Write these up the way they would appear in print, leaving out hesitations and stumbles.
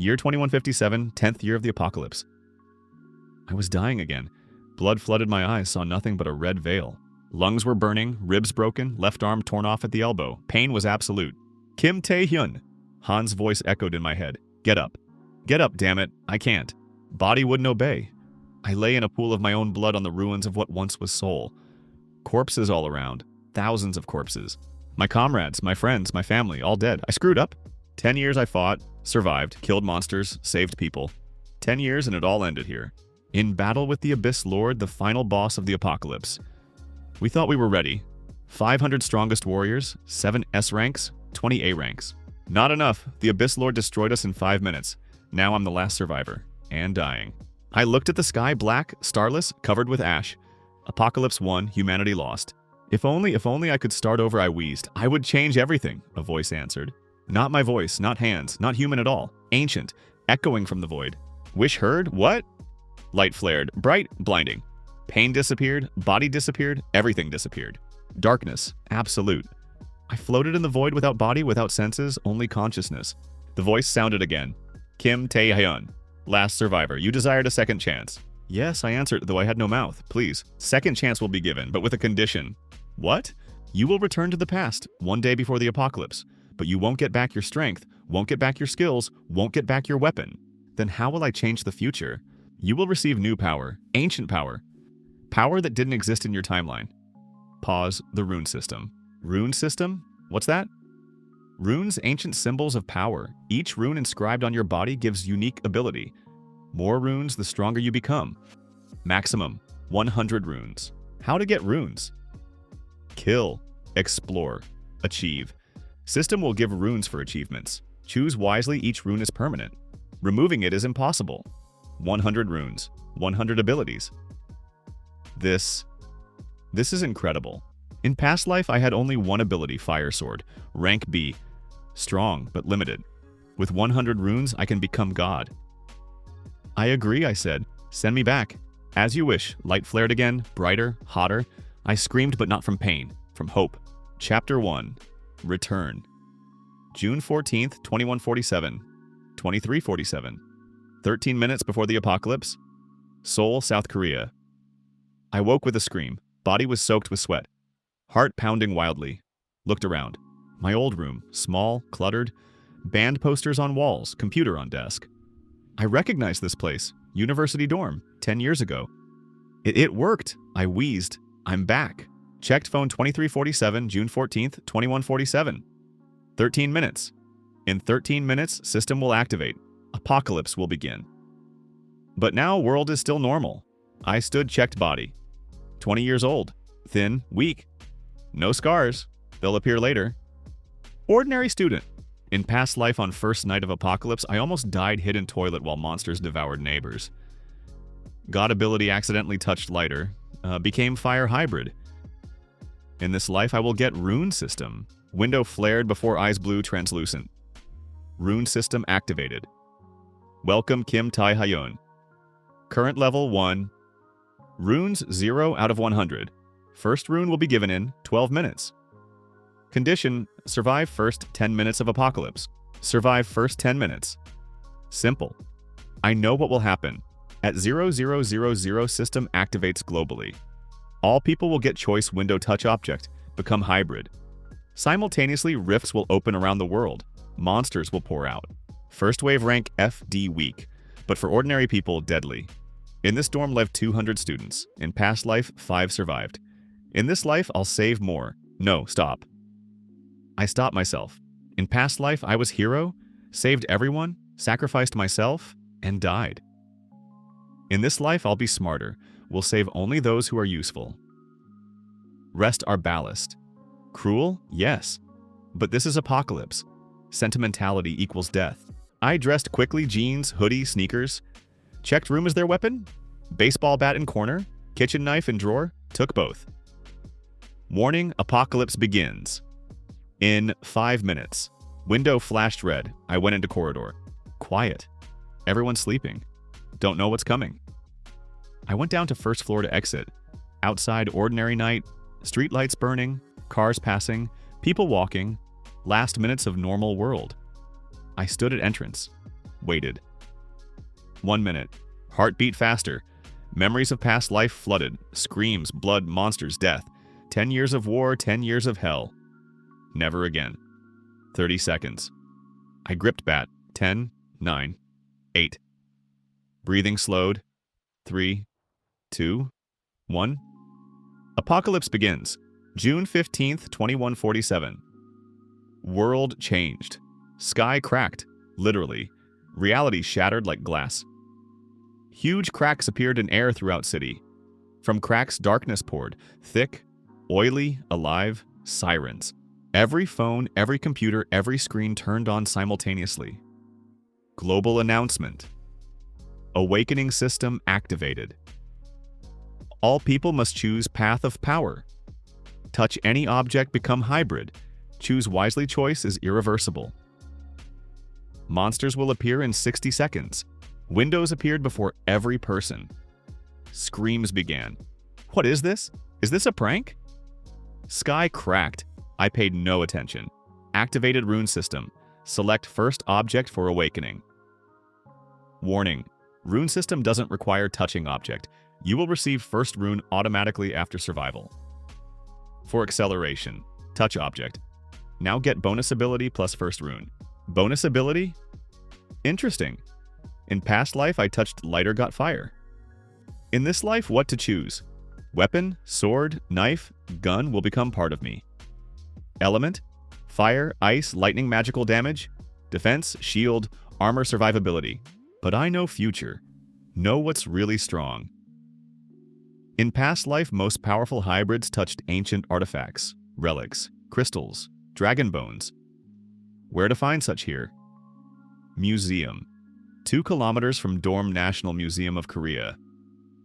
Year 2157, 10th year of the apocalypse. I was dying again. Blood flooded my eyes, saw nothing but a red veil. Lungs were burning, ribs broken, left arm torn off at the elbow. Pain was absolute. Kim Taehun. Han's voice echoed in my head. Get up. Get up, damn it. I can't. Body wouldn't obey. I lay in a pool of my own blood on the ruins of what once was soul. Corpses all around. Thousands of corpses. My comrades, my friends, my family, all dead. I screwed up. 10 years I fought, survived, killed monsters, saved people. 10 years and it all ended here. In battle with the Abyss Lord, the final boss of the apocalypse. We thought we were ready. 500 strongest warriors, 7 S ranks, 20 A ranks. Not enough. The Abyss Lord destroyed us in 5 minutes. Now I'm the last survivor. And dying. I looked at the sky, black, starless, covered with ash. Apocalypse won, humanity lost. If only I could start over, I wheezed. I would change everything, a voice answered. Not my voice, not hands, not human at all. Ancient, echoing from the void. Wish heard? What? Light flared, bright, blinding. Pain disappeared, body disappeared, everything disappeared. Darkness, absolute. I floated in the void without body, without senses, only consciousness. The voice sounded again. Kim Tae-hyun, last survivor, you desired a second chance. Yes, I answered, though I had no mouth. Please, second chance will be given, but with a condition. What? You will return to the past, one day before the apocalypse, but you won't get back your strength, won't get back your skills, won't get back your weapon. Then how will I change the future? You will receive new power, ancient power. Power that didn't exist in your timeline. Pause, the rune system. Rune system? What's that? Runes, ancient symbols of power. Each rune inscribed on your body gives unique ability. More runes, the stronger you become. Maximum, 100 runes. How to get runes? Kill, explore, achieve. System will give runes for achievements. Choose wisely, each rune is permanent. Removing it is impossible. 100 runes, 100 abilities. This is incredible. In past life, I had only one ability, Fire Sword, rank B. Strong, but limited. With 100 runes, I can become God. I agree, I said. Send me back. As you wish. Light flared again, brighter, hotter. I screamed, but not from pain, from hope. Chapter 1. Return. June 14th, 2147. 2347. 13 minutes before the apocalypse. Seoul, South Korea. I woke with a scream. Body was soaked with sweat. Heart pounding wildly. Looked around. My old room, small, cluttered. Band posters on walls, computer on desk. I recognized this place. University dorm, 10 years ago. It worked. I wheezed. I'm back. Checked phone 2347, June 14th, 2147. 13 minutes. In 13 minutes, system will activate. Apocalypse will begin. But now, world is still normal. I stood, checked body. 20 years old. Thin, weak. No scars. They'll appear later. Ordinary student. In past life on first night of apocalypse, I almost died hid in toilet while monsters devoured neighbors. God ability accidentally touched lighter. Became fire hybrid. In this life, I will get rune system. Window flared before eyes blue translucent. Rune system activated. Welcome Kim Tae-hyun. Current level 1. Runes 0 out of 100. First rune will be given in 12 minutes. Condition, survive first 10 minutes of apocalypse. Survive first 10 minutes. Simple. I know what will happen. At 0000 system activates globally. All people will get choice window touch object, become hybrid. Simultaneously, rifts will open around the world. Monsters will pour out. First wave rank FD weak, but for ordinary people, deadly. In this dorm lived 200 students. In past life, 5 survived. In this life, I'll save more. No, stop. I stopped myself. In past life, I was hero, saved everyone, sacrificed myself, and died. In this life, I'll be smarter. We'll save only those who are useful. Rest our ballast. Cruel? Yes. But this is apocalypse. Sentimentality equals death. I dressed quickly, jeans, hoodie, sneakers. Checked room as their weapon? Baseball bat in corner? Kitchen knife in drawer? Took both. Warning, apocalypse begins. In 5 minutes. Window flashed red. I went into corridor. Quiet. Everyone's sleeping. Don't know what's coming. I went down to first floor to exit. Outside, ordinary night. Street lights burning. Cars passing. People walking. Last minutes of normal world. I stood at entrance. Waited. 1 minute. Heart beat faster. Memories of past life flooded. Screams, blood, monsters, death. 10 years of war, 10 years of hell. Never again. 30 seconds. I gripped bat. 10, 9, 8. Breathing slowed. 3, 2, 1. Apocalypse begins. June 15th, 2147. World changed. Sky cracked. Literally. Reality shattered like glass. Huge cracks appeared in air throughout city. From cracks, darkness poured. Thick, oily, alive, sirens. Every phone, every computer, every screen turned on simultaneously. Global announcement. Awakening system activated. All people must choose path of power. Touch any object, become hybrid. Choose wisely, choice is irreversible. Monsters will appear in 60 seconds. Windows appeared before every person. Screams began. What is this? Is this a prank? Sky cracked. I paid no attention. Activated rune system. Select first object for awakening. Warning. Rune system doesn't require touching object. You will receive first rune automatically after survival. For acceleration. Touch object. Now get bonus ability plus first rune. Bonus ability? Interesting. In past life, I touched lighter, got fire. In this life, what to choose? Weapon, sword, knife, gun will become part of me. Element? Fire, ice, lightning, magical damage. Defense, shield, armor, survivability. But I know future. Know what's really strong. In past life, most powerful hybrids touched ancient artifacts, relics, crystals, dragon bones. Where to find such here? Museum. 2 kilometers from Dorm National Museum of Korea.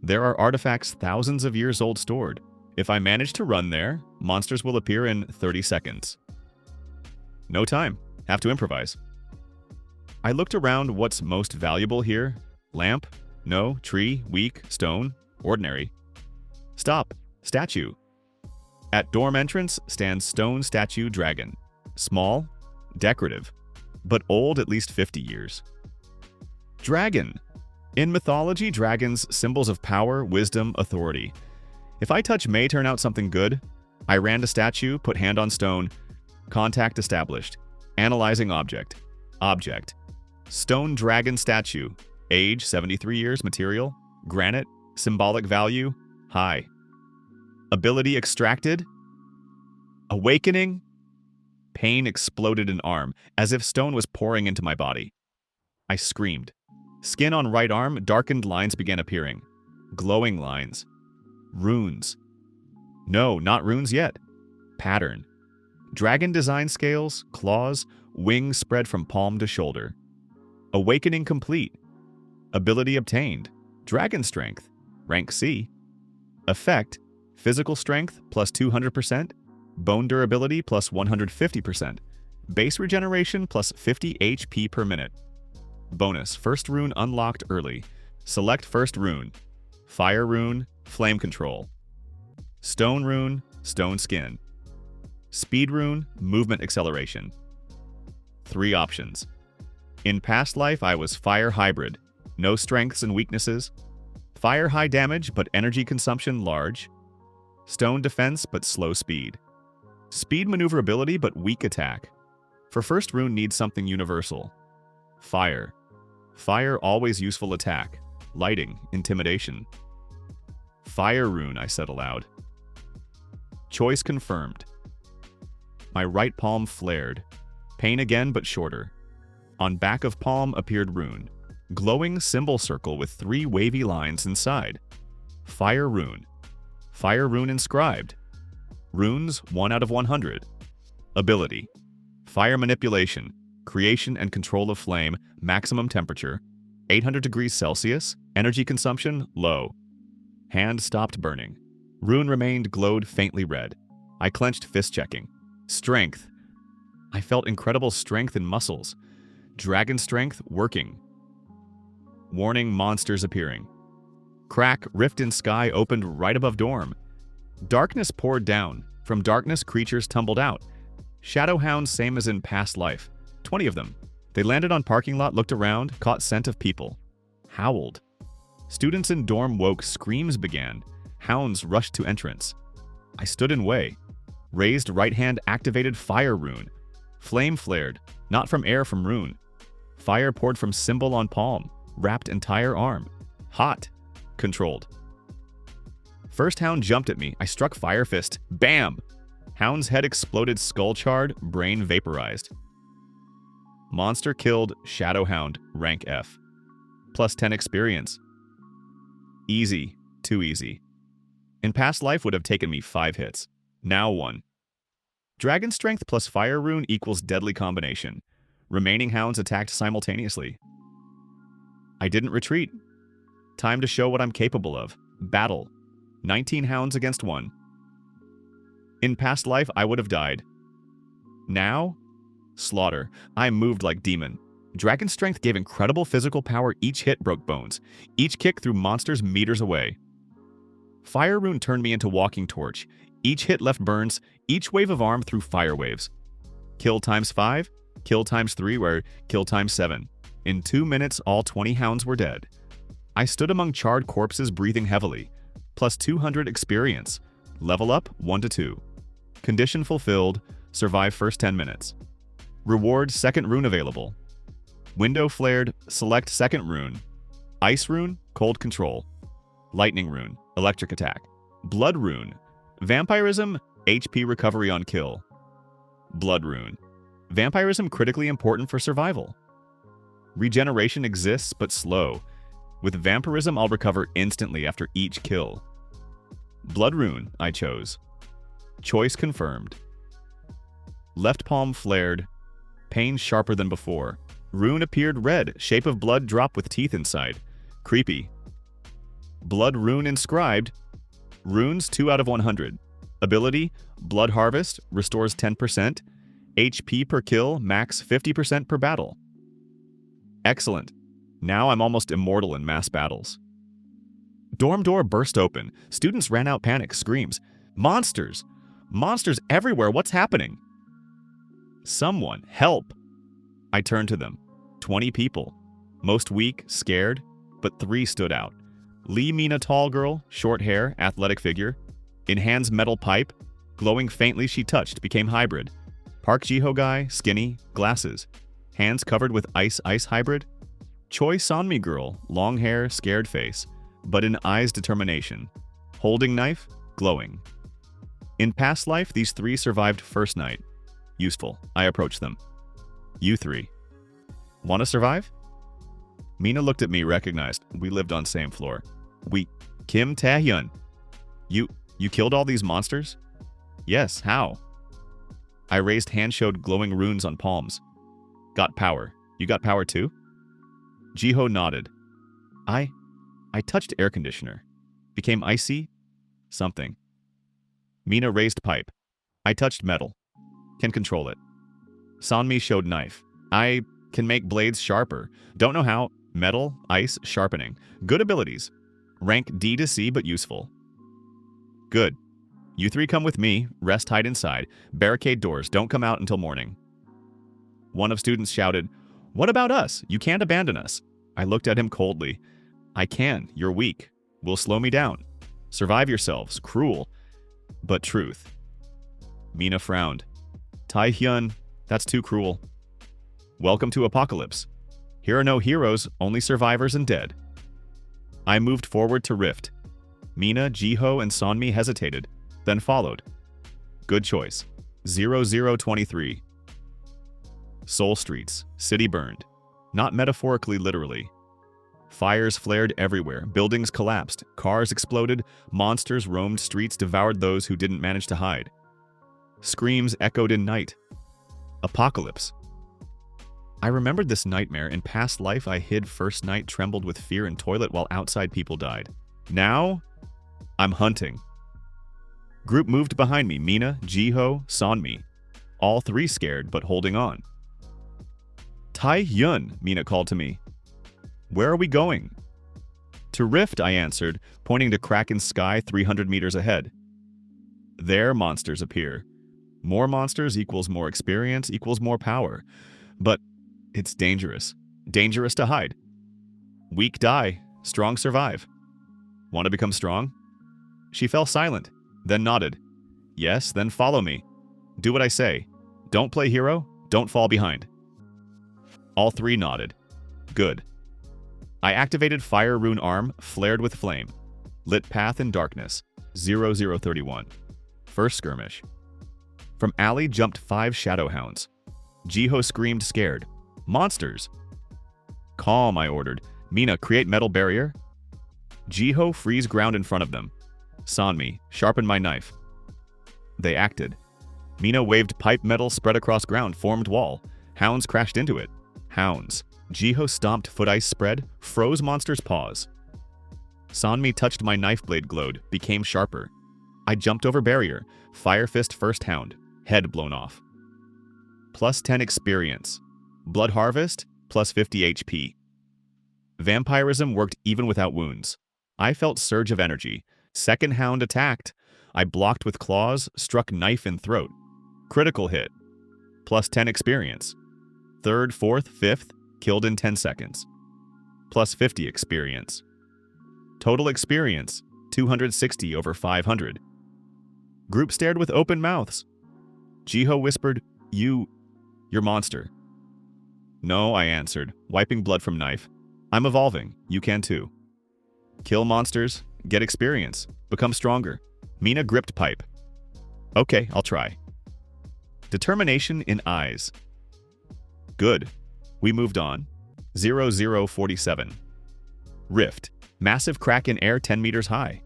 There are artifacts thousands of years old stored. If I manage to run there, monsters will appear in 30 seconds. No time. Have to improvise. I looked around what's most valuable here. Lamp? No. Tree? Weak? Stone? Ordinary. Stop. Statue. At dorm entrance stands stone statue dragon. Small, decorative, but old at least 50 years. Dragon. In mythology, dragons symbols of power, wisdom, authority. If I touch may turn out something good. I ran to statue, put hand on stone. Contact established. Analyzing object. Object. Stone dragon statue. Age 73 years. Material granite. Symbolic value high. Ability extracted. Awakening. Pain exploded in arm, as if stone was pouring into my body. I screamed. Skin on right arm, darkened lines began appearing. Glowing lines. Runes. No, not runes yet. Pattern. Dragon design scales, claws, wings spread from palm to shoulder. Awakening complete. Ability obtained. Dragon strength. Rank C. Effect. Physical strength plus 200%. Bone durability plus 150%. Base regeneration plus 50 HP per minute. Bonus. First rune unlocked early. Select first rune. Fire rune. Flame control. Stone rune. Stone skin. Speed rune. Movement acceleration. 3 options. In past life, I was fire hybrid. No strengths and weaknesses. Fire high damage, but energy consumption large. Stone defense, but slow speed. Speed maneuverability, but weak attack. For first rune needs something universal. Fire. Fire always useful attack. Lighting, intimidation. Fire rune, I said aloud. Choice confirmed. My right palm flared. Pain again, but shorter. On back of palm appeared rune. Glowing symbol circle with 3 wavy lines inside. Fire rune. Fire rune inscribed. Runes 1 out of 100. Ability. Fire manipulation. Creation and control of flame. Maximum temperature. 800 degrees Celsius. Energy consumption low. Hand stopped burning. Rune remained glowed faintly red. I clenched fist checking. Strength. I felt incredible strength in muscles. Dragon strength working. Warning, monsters appearing. Crack, rift in sky opened right above dorm. Darkness poured down. From darkness, creatures tumbled out. Shadow hounds same as in past life. 20 of them. They landed on parking lot, looked around, caught scent of people. Howled. Students in dorm woke, screams began. Hounds rushed to entrance. I stood in way. Raised right hand activated fire rune. Flame flared, not from air, from rune. Fire poured from symbol on palm, wrapped entire arm. Hot. Controlled. First hound jumped at me. I struck fire fist. Bam! Hound's head exploded, skull charred, brain vaporized. Monster killed, Shadow Hound, rank F. Plus 10 experience. Easy. Too easy. In past life would have taken me 5 hits. Now 1. Dragon strength plus fire rune equals deadly combination. Remaining hounds attacked simultaneously. I didn't retreat. Time to show what I'm capable of. Battle. 19 hounds against 1. In past life, I would have died. Now? Slaughter. I moved like demon. Dragon strength gave incredible physical power. Each hit broke bones. Each kick threw monsters meters away. Fire rune turned me into walking torch. Each hit left burns. Each wave of arm threw fire waves. Kill times 5. Kill times 3, where kill times 7. In 2 minutes, all 20 hounds were dead. I stood among charred corpses, breathing heavily. Plus 200 experience. Level up 1 to 2. Condition fulfilled. Survive first 10 minutes. Reward second rune available. Window flared. Select second rune. Ice rune, cold control. Lightning rune, electric attack. Blood rune, vampirism, HP recovery on kill. Blood rune, vampirism critically important for survival. Regeneration exists but slow. With vampirism, I'll recover instantly after each kill. Blood rune, I chose. Choice confirmed. Left palm flared. Pain sharper than before. Rune appeared red, shape of blood drop with teeth inside. Creepy. Blood rune inscribed. Runes 2 out of 100. Ability, Blood Harvest, restores 10%. HP per kill, max 50% per battle. Excellent. Now I'm almost immortal in mass battles. Dorm door burst open. Students ran out, panic, screams. Monsters! Monsters everywhere, what's happening? Someone, help! I turned to them. 20 people. Most weak, scared, but 3 stood out. Lee Mina, tall girl, short hair, athletic figure. In hands, metal pipe. Glowing faintly, she touched, became hybrid. Park Jiho guy, skinny, glasses. Hands covered with ice hybrid. Choi Sonmi girl, long hair, scared face, but in eyes determination. Holding knife, glowing. In past life, these 3 survived first night. Useful. I approached them. You 3. Want to survive? Mina looked at me, recognized. We lived on same floor. Kim Taehun. You killed all these monsters? Yes, how? I raised hand, showed glowing runes on palms. Got power. You got power too? Jiho nodded. I touched air conditioner. Became icy? Something. Mina raised pipe. I touched metal. Can control it. Sonmi showed knife. I can make blades sharper. Don't know how. Metal, ice, sharpening. Good abilities. Rank D to C, but useful. Good. You 3 come with me. Rest, hide inside. Barricade doors. Don't come out until morning. One of students shouted, "What about us? You can't abandon us." I looked at him coldly. I can. You're weak. Will slow me down. Survive yourselves. Cruel. But truth. Mina frowned. Taehyun, that's too cruel. Welcome to Apocalypse. Here are no heroes, only survivors and dead. I moved forward to Rift. Mina, Jiho, and Sonmi hesitated, then followed. Good choice. 0023. Soul Streets. City burned. Not metaphorically, literally. Fires flared everywhere. Buildings collapsed. Cars exploded. Monsters roamed streets, devoured those who didn't manage to hide. Screams echoed in night. Apocalypse. I remembered this nightmare. In past life, I hid first night, trembled with fear in toilet while outside people died. Now, I'm hunting. Group moved behind me. Mina, Jiho, Sonmi. All 3 scared, but holding on. Taehyun, Mina called to me. Where are we going? To Rift, I answered, pointing to Kraken's sky 300 meters ahead. There, monsters appear. More monsters equals more experience equals more power. But It's dangerous. Dangerous to hide. Weak die, strong survive. Want to become strong? She fell silent, then nodded. Yes, then follow me. Do what I say. Don't play hero, don't fall behind. All three nodded. Good. I activated Fire Rune Arm, flared with flame. Lit path in darkness. 0031. First skirmish. From alley jumped 5 Shadowhounds. Jiho screamed scared. Monsters! Calm, I ordered. Mina, create metal barrier. Jiho freeze ground in front of them. Sanmi, sharpen my knife. They acted. Mina waved pipe metal spread across ground, formed wall. Hounds crashed into it. Hounds. Jiho stomped foot ice spread, froze monster's paws. Sanmi touched my knife blade glowed, became sharper. I jumped over barrier. Fire fist first hound. Head blown off. Plus 10 experience. Blood harvest, plus 50 HP. Vampirism worked even without wounds. I felt surge of energy. Second hound attacked. I blocked with claws, struck knife in throat. Critical hit. Plus 10 experience. Third, fourth, fifth, killed in 10 seconds. Plus 50 experience. Total experience, 260 over 500. Group stared with open mouths. Jiho whispered, Your monster. No, I answered, wiping blood from knife. I'm evolving, you can too. Kill monsters, get experience, become stronger. Mina gripped pipe. Okay, I'll try. Determination in eyes. Good. We moved on. 0047. Rift. Massive crack in air 10 meters high.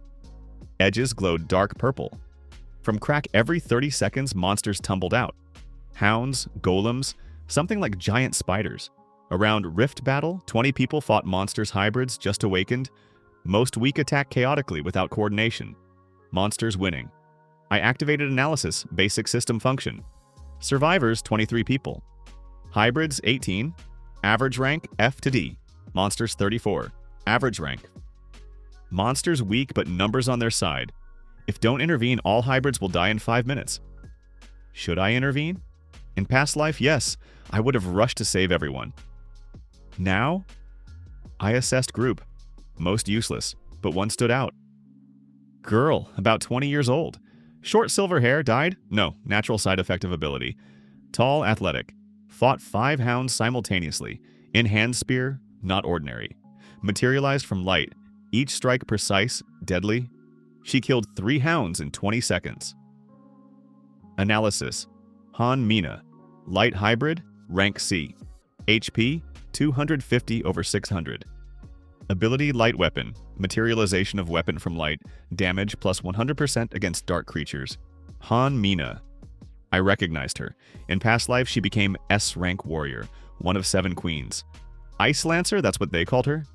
Edges glowed dark purple. From crack every 30 seconds, monsters tumbled out. Hounds, golems, something like giant spiders. Around Rift battle, 20 people fought monsters hybrids just awakened. Most weak attack chaotically without coordination. Monsters winning. I activated analysis, basic system function. Survivors, 23 people. Hybrids, 18. Average rank, F to D. Monsters, 34. Average rank. Monsters weak but numbers on their side. If don't intervene, all hybrids will die in 5 minutes. Should I intervene? In past life, yes. I would have rushed to save everyone. Now? I assessed group. Most useless, but one stood out. Girl, about 20 years old. Short silver hair, dyed? No, natural side effect of ability. Tall, athletic. Fought 5 hounds simultaneously. In hand spear, not ordinary. Materialized from light. Each strike precise, deadly. She killed 3 hounds in 20 seconds. Analysis. Han Mina. Light hybrid, rank C. HP, 250 over 600. Ability light weapon. Materialization of weapon from light. Damage plus 100% against dark creatures. Han Mina. I recognized her. In past life, she became S rank warrior, one of 7 queens. Ice Lancer, that's what they called her?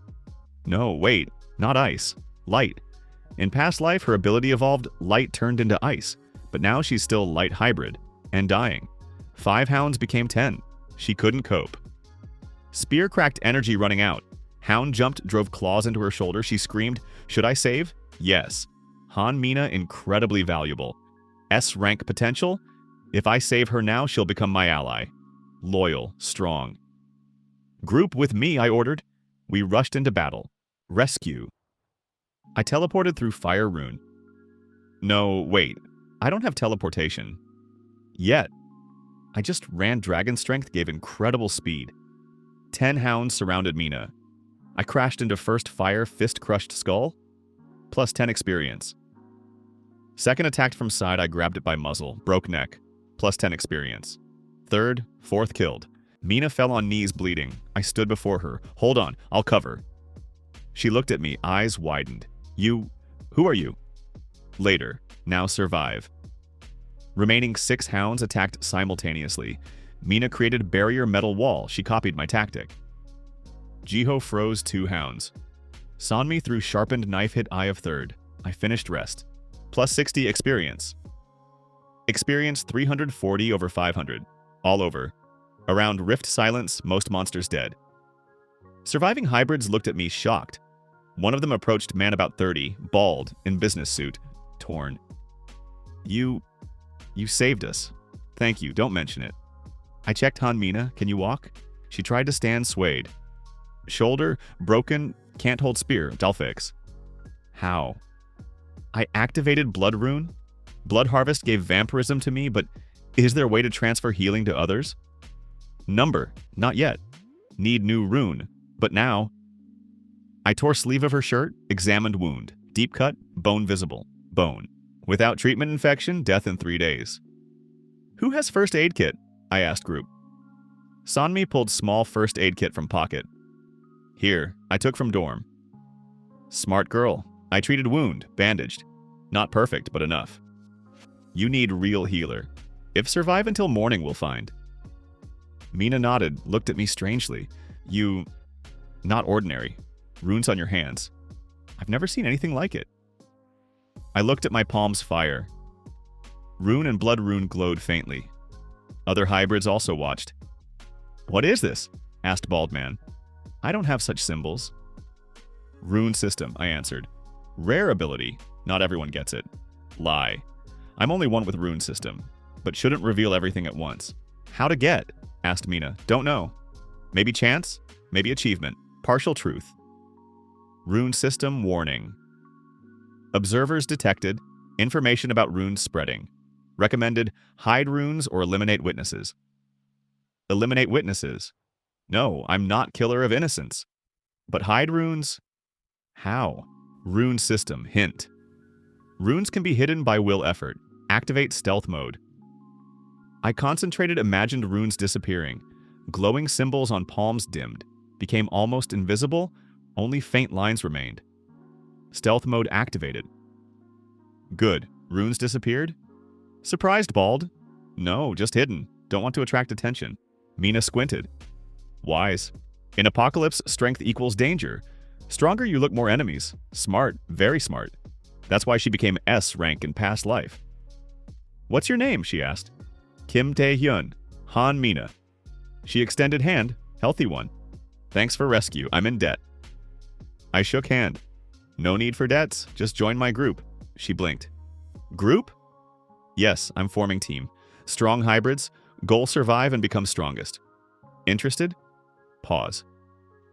No, wait, not ice. Light. In past life, her ability evolved, light turned into ice, but now she's still light hybrid, and dying. 5 hounds became 10. She couldn't cope. Spear cracked energy running out. Hound jumped, drove claws into her shoulder. She screamed, should I save? Yes. Han Mina incredibly valuable. S rank potential? If I save her now, she'll become my ally. Loyal, strong. Group with me, I ordered. We rushed into battle. Rescue. I teleported through Fire Rune. No, wait. I don't have teleportation. Yet. I just ran Dragon Strength, gave incredible speed. 10 hounds surrounded Mina. I crashed into first fire, fist crushed skull. Plus 10 experience. Second attacked from side, I grabbed it by muzzle, broke neck. Plus 10 experience. Third, fourth killed. Mina fell on knees bleeding. I stood before her. Hold on, I'll cover. She looked at me, eyes widened. Who are you? Later, now survive. Remaining 6 hounds attacked simultaneously. Mina created barrier metal wall. She copied my tactic. Jiho froze 2 hounds. Sanmi threw sharpened knife hit eye of third. I finished rest. Plus 60 experience. Experience 340 over 500. All over. Around Rift silence, most monsters dead. Surviving hybrids looked at me shocked. One of them approached man about 30, bald, in business suit, torn. You saved us. Thank you, don't mention it. I checked Han Mina, can you walk? She tried to stand swayed. Shoulder, broken, can't hold spear, I'll fix. How? I activated Blood Rune? Blood Harvest gave vampirism to me, but is there a way to transfer healing to others? Number, not yet. Need new rune, but now. I tore sleeve of her shirt, examined wound. Deep cut, bone visible. Bone. Without treatment infection, death in 3 days. Who has first aid kit? I asked group. Sanmi pulled small first aid kit from pocket. Here, I took from dorm. Smart girl. I treated wound, bandaged. Not perfect, but enough. You need real healer. If survive until morning, we'll find. Mina nodded, looked at me strangely. You... not ordinary. Runes on your hands. I've never seen anything like it. I looked at my palm's fire. Rune and blood rune glowed faintly. Other hybrids also watched. What is this? Asked Bald Man. I don't have such symbols. Rune system, I answered. Rare ability. Not everyone gets it. Lie. I'm only one with rune system, but shouldn't reveal everything at once. How to get? Asked Mina. Don't know. Maybe chance? Maybe achievement. Partial truth. Rune system warning. Observers detected. Information about runes spreading. Recommended hide runes or eliminate witnesses. Eliminate witnesses. No, I'm not killer of innocents. But hide runes? How? Rune system, hint. Runes can be hidden by will effort. Activate stealth mode. I concentrated, imagined runes disappearing. Glowing symbols on palms dimmed. Became almost invisible, only faint lines remained. Stealth mode activated. Good. Runes disappeared? Surprised, Bald? No, just hidden. Don't want to attract attention. Mina squinted. Wise. In Apocalypse, strength equals danger. Stronger you look, more enemies. Smart, very smart. That's why she became S rank in past life. What's your name? She asked. Kim Taehun, Han Mina. She extended hand, healthy one. Thanks for rescue, I'm in debt. I shook hand. No need for debts, just join my group. She blinked. Group? Yes, I'm forming team. Strong hybrids, goal survive and become strongest. Interested? Pause.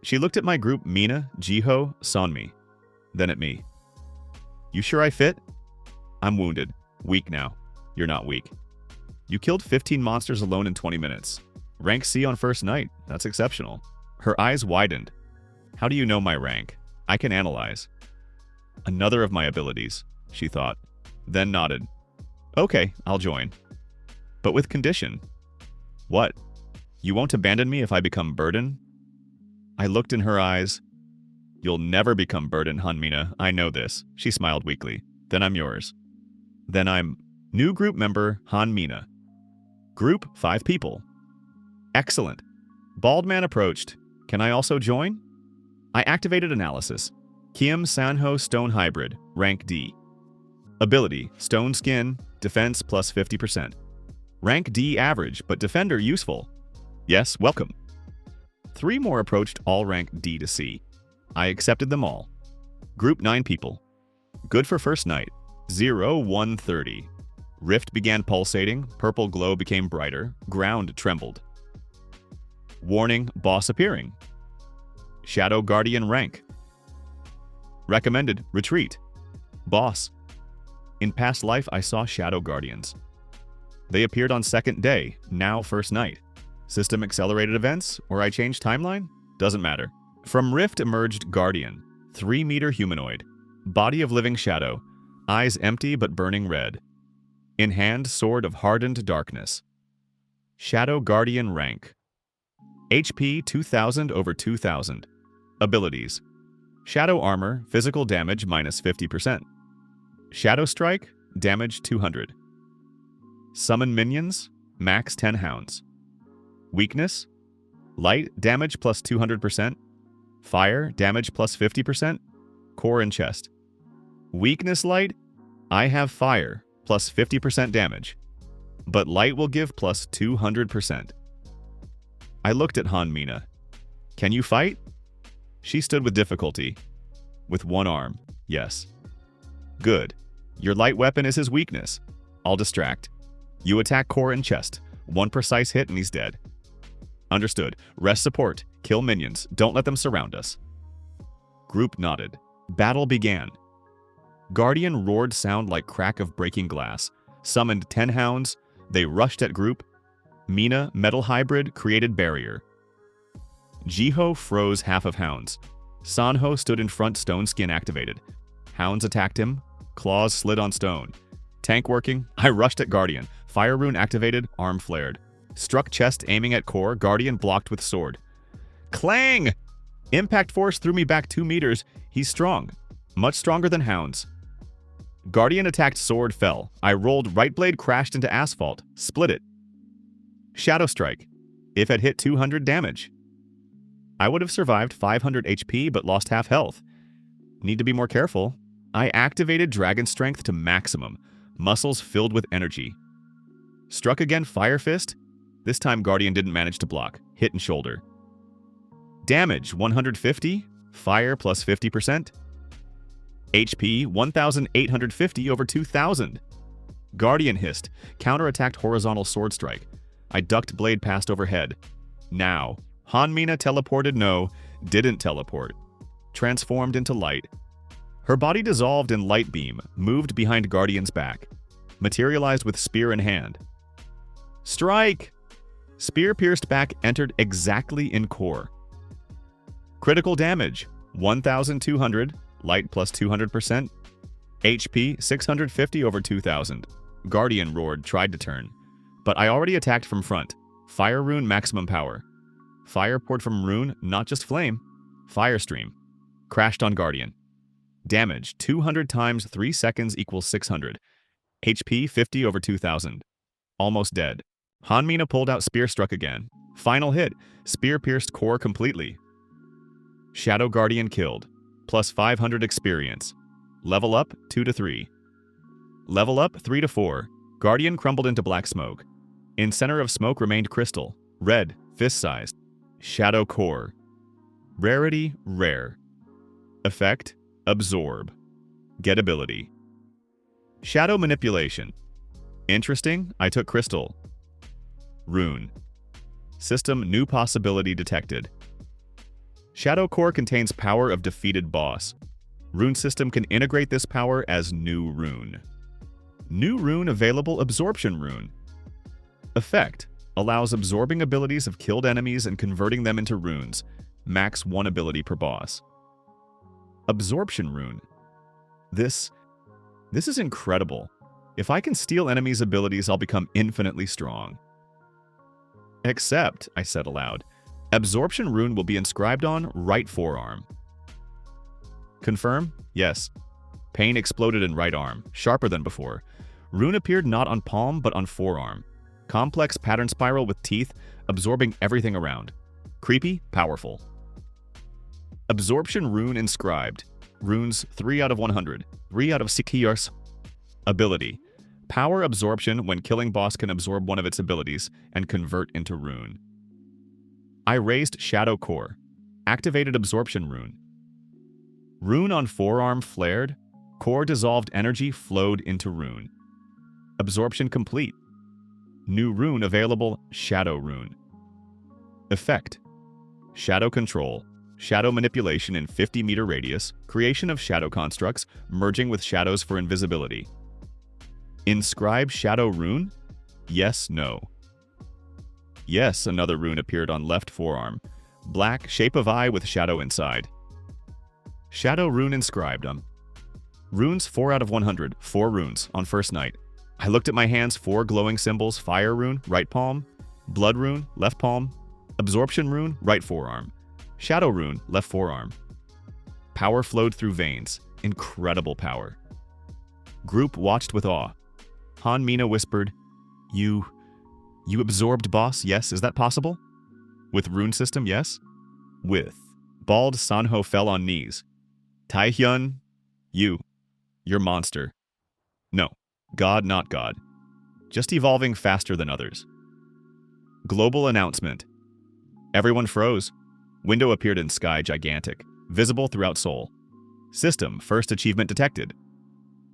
She looked at my group, Mina, Jiho, Sanmi. Then at me. You sure I fit? I'm wounded. Weak now. You're not weak. You killed 15 monsters alone in 20 minutes. Rank C on first night. That's exceptional. Her eyes widened. How do you know my rank? I can analyze. Another of my abilities, she thought. Then nodded. Okay, I'll join. But with condition. What? You won't abandon me if I become burden? I looked in her eyes. You'll never become burden, Hanmina. I know this. She smiled weakly. Then I'm yours. Then I'm new group member, Hanmina. Group, 5 people. Excellent. Bald Man approached. Can I also join? I activated analysis. Kim Sanho Stone Hybrid, rank D. Ability, Stone Skin, defense plus 50%. Rank D average, but defender useful. Yes, welcome. 3 more approached, all rank D to C. I accepted them all. Group 9 people. Good for first night. 0-1-30. Rift began pulsating, purple glow became brighter, ground trembled. Warning, boss appearing. Shadow Guardian rank. Recommended, retreat. Boss. In past life, I saw Shadow Guardians. They appeared on second day, now first night. System accelerated events, or I changed timeline? Doesn't matter. From Rift emerged Guardian, 3-meter humanoid. Body of living shadow, eyes empty but burning red. In hand, sword of hardened darkness. Shadow Guardian rank. HP 2000 over 2000. Abilities. Shadow Armor, physical damage minus 50%. Shadow Strike, damage 200. Summon minions, max 10 hounds. Weakness, light, damage plus 200%. Fire, damage plus 50%. Core and chest. Weakness light, I have fire, plus 50% damage. But light will give plus 200%. I looked at Hanmina. Can you fight? She stood with difficulty. With one arm, yes. Good. Your light weapon is his weakness. I'll distract. You attack core and chest. One precise hit and he's dead. Understood. Rest support. Kill minions. Don't let them surround us. Group nodded. Battle began. Guardian roared sound like crack of breaking glass. Summoned 10 hounds. They rushed at group. Mina, metal hybrid, created barrier. Jiho froze half of hounds. Sanho stood in front, stone skin activated. Hounds attacked him. Claws slid on stone. Tank working. I rushed at Guardian. Fire rune activated. Arm flared. Struck chest aiming at core. Guardian blocked with sword. Clang! Impact force threw me back 2 meters. He's strong. Much stronger than hounds. Guardian attacked sword fell. I rolled right blade crashed into asphalt. Split it. Shadow strike. If it hit 200 damage. I would have survived 500 HP but lost half health. Need to be more careful. I activated dragon strength to maximum. Muscles filled with energy. Struck again fire fist. This time Guardian didn't manage to block. Hit in shoulder. Damage 150. Fire plus 50%. HP 1,850 over 2,000. Guardian hissed. Counterattacked horizontal sword strike. I ducked blade past overhead. Now. Hanmina teleported no. Didn't teleport. Transformed into light. Her body dissolved in light beam. Moved behind Guardian's back. Materialized with spear in hand. Strike! Spear pierced back entered exactly in core. Critical damage 1,200. Light plus 200%. HP 650 over 2,000. Guardian roared, tried to turn. But I already attacked from front. Fire rune maximum power. Fire poured from rune, not just flame. Fire stream. Crashed on Guardian. Damage 200 times 3 seconds equals 600. HP 50 over 2,000. Almost dead. Hanmina pulled out spear struck again. Final hit. Spear pierced core completely. Shadow Guardian killed. Plus 500 experience. Level up 2 to 3. Level up 3 to 4. Guardian crumbled into black smoke. In center of smoke remained crystal. Red, fist-sized. Shadow core. Rarity, rare. Effect, absorb. Get ability. Shadow manipulation. Interesting, I took crystal. Rune. System new possibility detected. Shadow core contains power of defeated boss. Rune system can integrate this power as new rune. New rune available absorption rune. Effect. Allows absorbing abilities of killed enemies and converting them into runes. Max 1 ability per boss. Absorption rune. This is incredible. If I can steal enemies' abilities, I'll become infinitely strong. Except, I said aloud, absorption rune will be inscribed on right forearm. Confirm? Yes. Pain exploded in right arm, sharper than before. Rune appeared not on palm, but on forearm. Complex pattern spiral with teeth, absorbing everything around. Creepy, powerful. Absorption rune inscribed. Runes 3 out of 100. 3 out of 6 years. Ability. Power absorption when killing boss can absorb one of its abilities and convert into rune. I raised Shadow Core. Activated absorption rune. Rune on forearm flared. Core dissolved energy flowed into rune. Absorption complete. New rune available, Shadow Rune. Effect. Shadow control. Shadow manipulation in 50-meter radius. Creation of shadow constructs, merging with shadows for invisibility. Inscribe Shadow Rune? Yes, no. Yes, another rune appeared on left forearm. Black, shape of eye with shadow inside. Shadow Rune inscribed. Runes 4 out of 100. 4 runes on first night. I looked at my hands, 4 glowing symbols. Fire rune, right palm. Blood rune, left palm. Absorption rune, right forearm. Shadow rune, left forearm. Power flowed through veins. Incredible power. Group watched with awe. Hanmina whispered, You absorbed boss, yes? Is that possible? With rune system, yes? With. Bald Sanho fell on knees. Taehun, you're monster. No, God not God. Just evolving faster than others. Global announcement. Everyone froze. Window appeared in sky gigantic, visible throughout Seoul. System, first achievement detected.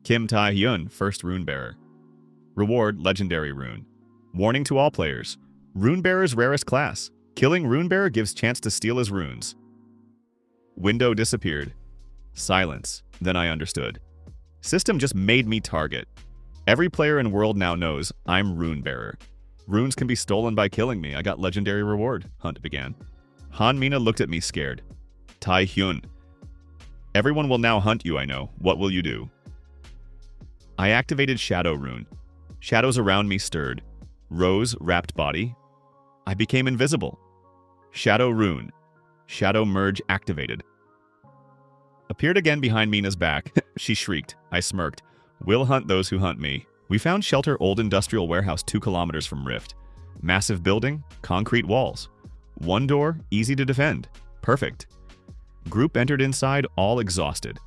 Kim Taehyun, first rune bearer. Reward, legendary rune. Warning to all players. Rune bearer's rarest class. Killing Runebearer gives chance to steal his runes. Window disappeared. Silence. Then I understood. System just made me target. Every player in world now knows I'm Runebearer. Runes can be stolen by killing me. I got legendary reward. Hunt began. Hanmina looked at me scared. Taehun. Everyone will now hunt you, I know. What will you do? I activated Shadow Rune. Shadows around me stirred. Rose wrapped body. I became invisible. Shadow Rune. Shadow Merge activated. Appeared again behind Mina's back. She shrieked. I smirked. Will hunt those who hunt me. We found shelter old industrial warehouse 2 kilometers from Rift. Massive building, concrete walls. One door, easy to defend. Perfect. Group entered inside, all exhausted.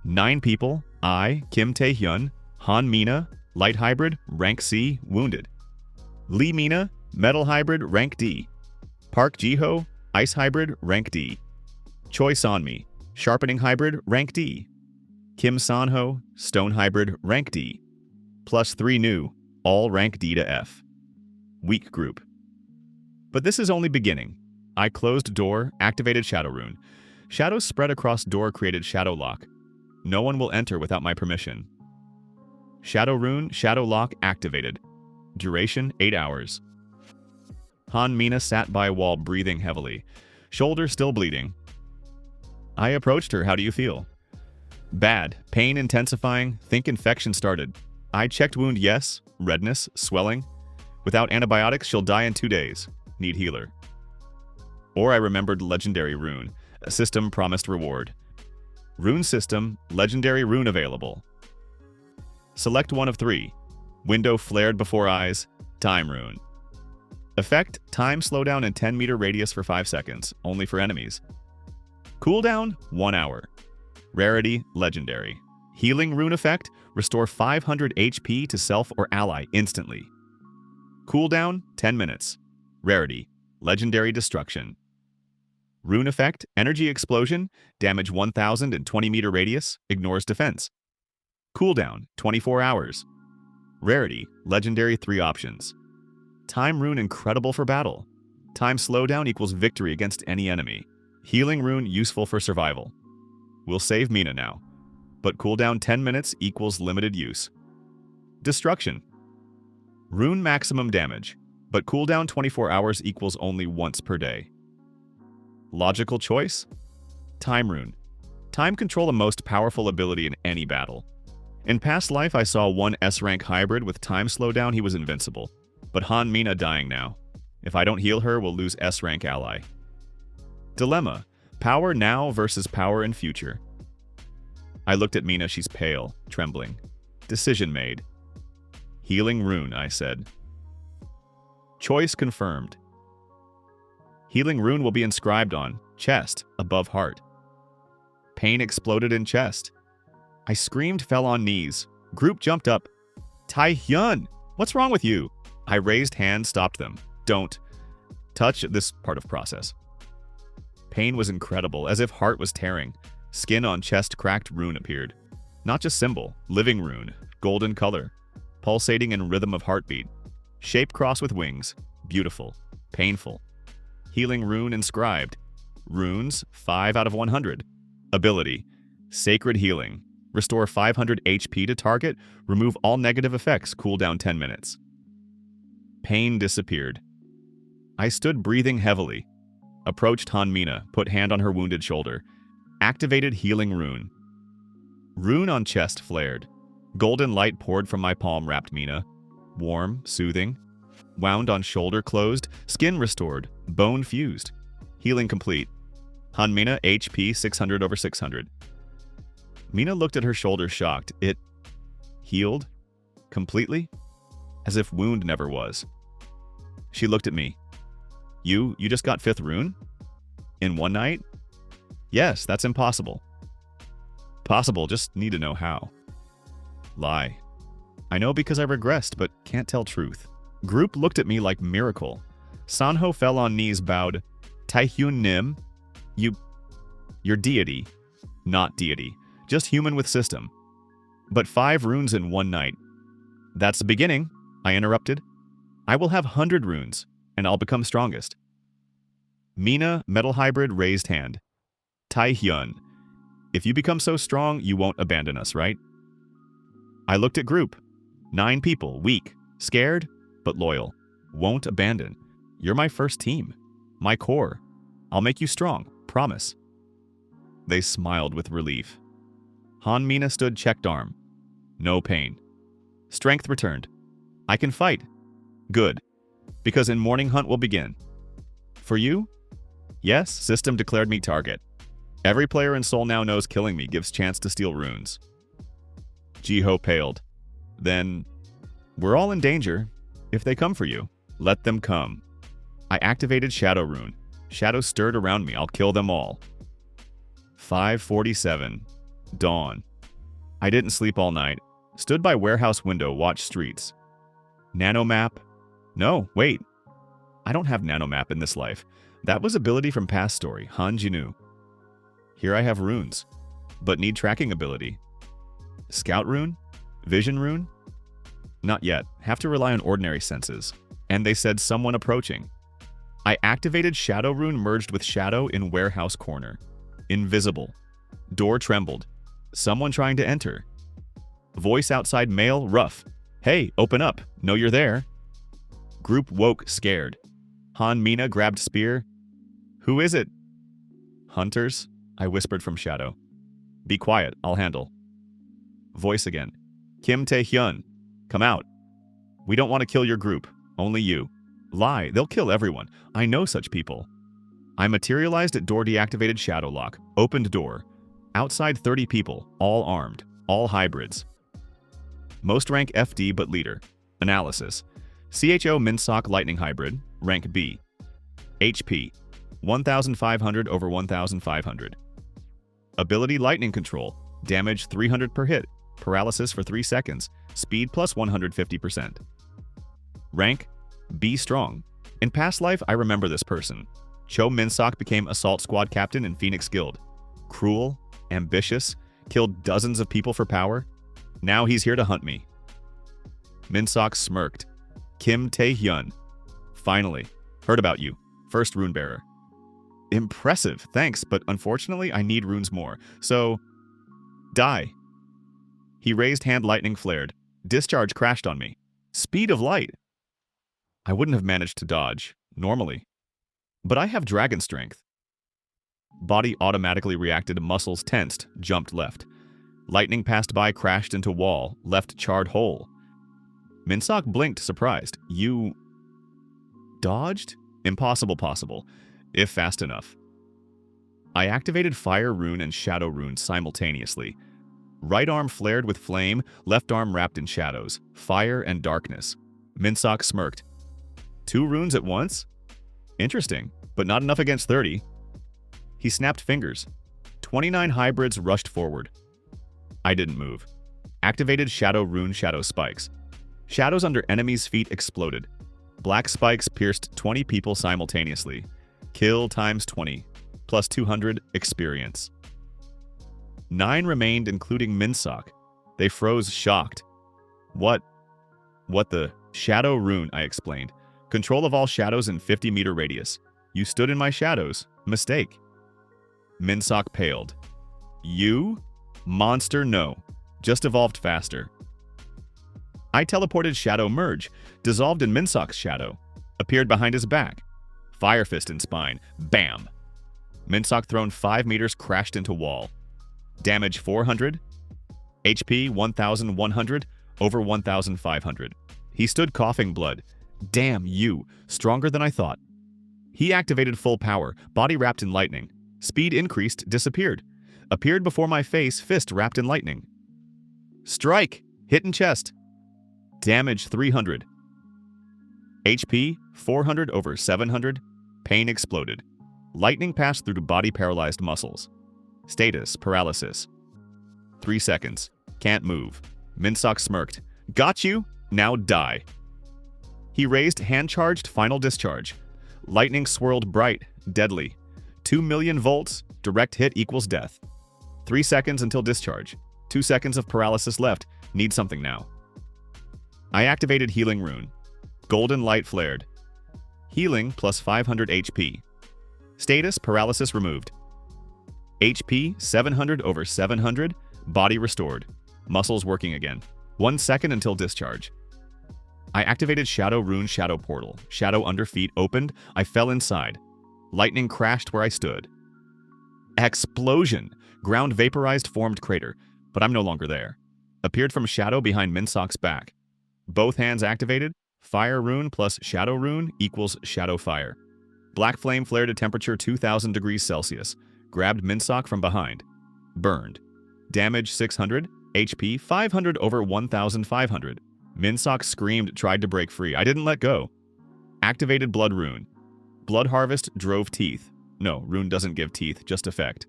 9 people, I, Kim Taehyun, Han Mina, Light Hybrid, Rank C, wounded. Lee Mina, Metal Hybrid, Rank D. Park Jiho, Ice Hybrid, Rank D. Choi Sanmi, Sharpening Hybrid, Rank D. Kim Sanho, Stone Hybrid, Rank D. Plus 3 new, all Rank D to F. Weak group. But this is only beginning. I closed door, activated Shadow Rune. Shadows spread across door created Shadow Lock. No one will enter without my permission. Shadow Rune, Shadow Lock activated. Duration 8 hours. Han Mina sat by wall breathing heavily. Shoulder still bleeding. I approached her. How do you feel? Bad. Pain intensifying. Think infection started. I checked wound yes. Redness. Swelling. Without antibiotics, she'll die in 2 days. Need healer. Or I remembered legendary rune. A system promised reward. Rune system. Legendary rune available. Select one of 3. Window flared before eyes. Time rune. Effect. Time slowdown in 10-meter radius for 5 seconds. Only for enemies. Cooldown. 1 hour. Rarity. Legendary. Healing rune effect. Restore 500 HP to self or ally instantly. Cooldown. 10 minutes. Rarity. Legendary destruction. Rune effect. Energy explosion. Damage 1000 in 20-meter radius. Ignores defense. Cooldown. 24 hours. Rarity. Legendary 3 options. Time rune incredible for battle. Time slowdown equals victory against any enemy. Healing rune useful for survival. We'll save Mina now. But cooldown 10 minutes equals limited use. Destruction. Rune maximum damage, but cooldown 24 hours equals only once per day. Logical choice? Time rune. Time control the most powerful ability in any battle. In past life I saw one S-rank hybrid with time slowdown he was invincible. But Han Mina dying now. If I don't heal her, we'll lose S-rank ally. Dilemma. Power now versus power in future. I looked at Mina, she's pale, trembling. Decision made. Healing rune, I said. Choice confirmed. Healing rune will be inscribed on chest, above heart. Pain exploded in chest. I screamed, fell on knees. Group jumped up. Taehyun, what's wrong with you? I raised hand, stopped them. Don't touch this part of process. Pain was incredible, as if heart was tearing. Skin on chest cracked rune appeared. Not just symbol, living rune, golden color, pulsating in rhythm of heartbeat. Shape cross with wings, beautiful, painful. Healing rune inscribed. Runes, 5 out of 100. Ability, sacred healing. Restore 500 HP to target, remove all negative effects, cooldown 10 minutes. Pain disappeared. I stood breathing heavily. Approached Han Mina, put hand on her wounded shoulder. Activated healing rune. Rune on chest flared. Golden light poured from my palm wrapped Mina. Warm, soothing. Wound on shoulder closed, skin restored, bone fused. Healing complete. Han Mina HP 600 over 600. Mina looked at her shoulder shocked. It healed? Completely? As if wound never was. She looked at me. You just got 5th rune? In one night? Yes, that's impossible. Possible, just need to know how. Lie. I know because I regressed, but can't tell truth. Group looked at me like miracle. Sanho fell on knees, bowed. Taehyun Nim, you're deity. Not deity. Just human with system. But 5 runes in one night. That's the beginning, I interrupted. I will have 100 runes, and I'll become strongest. Mina, metal hybrid, raised hand. Taehun, if you become so strong, you won't abandon us, right? I looked at group. 9 people, weak, scared, but loyal. Won't abandon. You're my first team. My core. I'll make you strong, promise. They smiled with relief. Han Mina stood checked arm. No pain. Strength returned. I can fight. Good. Because in morning hunt will begin. For you? Yes, system declared me target. Every player in Seoul now knows killing me gives chance to steal runes. Jiho paled. Then, we're all in danger. If they come for you, let them come. I activated Shadow Rune. Shadows stirred around me. I'll kill them all. 5:47. Dawn. I didn't sleep all night. Stood by warehouse window, watched streets. Nanomap. No, wait. I don't have nanomap in this life. That was ability from past story, Han Jinu. Here I have runes, but need tracking ability. Scout rune? Vision rune? Not yet. Have to rely on ordinary senses. And they said someone approaching. I activated Shadow Rune merged with Shadow in warehouse corner. Invisible. Door trembled. Someone trying to enter. Voice outside male, rough. Hey, open up. Know you're there. Group woke, scared. Han Mina grabbed spear. Who is it? Hunters? I whispered from Shadow. Be quiet, I'll handle. Voice again. Kim Tae-hyun, come out. We don't want to kill your group, only you. Lie, they'll kill everyone. I know such people. I materialized at door deactivated shadow lock. Opened door. Outside 30 people, all armed, all hybrids. Most rank FD but leader. Analysis. CHO Minsock Lightning Hybrid, rank B. HP. 1,500 over 1,500. Ability Lightning Control. Damage 300 per hit. Paralysis for 3 seconds. Speed plus 150%. Rank B strong. In past life, I remember this person. Cho Minsock became Assault Squad Captain in Phoenix Guild. Cruel, ambitious, killed dozens of people for power. Now he's here to hunt me. Minsock smirked. Kim Tae-hyun. Finally. Heard about you. First rune bearer. Impressive, thanks, but unfortunately I need runes more. So, die. He raised hand, lightning flared. Discharge crashed on me. Speed of light. I wouldn't have managed to dodge, normally. But I have dragon strength. Body automatically reacted, muscles tensed, jumped left. Lightning passed by, crashed into wall, left charred hole. Minsock blinked, surprised. You... dodged? Impossible possible, if fast enough. I activated Fire Rune and Shadow Rune simultaneously. Right arm flared with flame, left arm wrapped in shadows, fire and darkness. Minsock smirked. 2 runes at once? Interesting, but not enough against 30. He snapped fingers. 29 hybrids rushed forward. I didn't move. Activated Shadow Rune Shadow Spikes. Shadows under enemies' feet exploded. Black spikes pierced 20 people simultaneously. Kill times 20, plus 200 experience. 9 remained, including Minsock. They froze, shocked. What the? Shadow Rune, I explained. Control of all shadows in 50-meter radius. You stood in my shadows. Mistake. Minsock paled. You? Monster, no. Just evolved faster. I teleported Shadow Merge, dissolved in Minsock's shadow. Appeared behind his back. Fire fist in spine. Bam! Minsock thrown 5 meters, crashed into wall. Damage 400. HP 1,100 over 1,500. He stood coughing blood. Damn you, stronger than I thought. He activated full power, body wrapped in lightning. Speed increased, disappeared. Appeared before my face, fist wrapped in lightning. Strike! Hit in chest. Damage 300. HP 400 over 700. Pain exploded. Lightning passed through to body paralyzed muscles. Status, paralysis. 3 seconds. Can't move. Minsock smirked. Got you? Now die. He raised hand-charged final discharge. Lightning swirled bright, deadly. 2 million volts, direct hit equals death. 3 seconds until discharge. 2 seconds of paralysis left. Need something now. I activated Healing Rune. Golden light flared. Healing plus 500 HP. Status, paralysis removed. HP, 700 over 700. Body restored. Muscles working again. 1 second until discharge. I activated Shadow Rune Shadow Portal. Shadow under feet opened. I fell inside. Lightning crashed where I stood. Explosion! Ground vaporized, formed crater. But I'm no longer there. Appeared from shadow behind Minsok's back. Both hands activated. Fire Rune plus Shadow Rune equals Shadow Fire. Black flame flared to temperature 2000 degrees Celsius. Grabbed Minsok from behind. Burned. Damage 600. HP 500 over 1500. Minsok screamed, tried to break free. I didn't let go. Activated Blood Rune. Blood Harvest drove teeth. No, rune doesn't give teeth, just effect.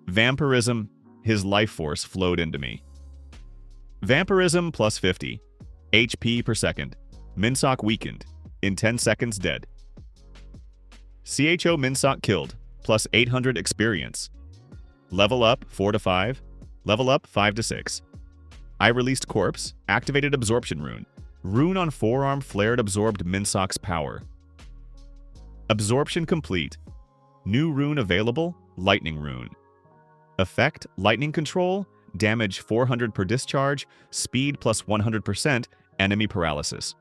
Vampirism, his life force flowed into me. Vampirism plus 50. HP per second. Minsok weakened. In 10 seconds dead. CHO Minsok killed. Plus 800 experience. Level up 4 to 5. Level up 5 to 6. I released Corpse. Activated Absorption Rune. Rune on forearm flared absorbed Minsok's power. Absorption complete. New rune available, Lightning Rune. Effect, Lightning Control, damage 400 per discharge, speed plus 100%, enemy paralysis.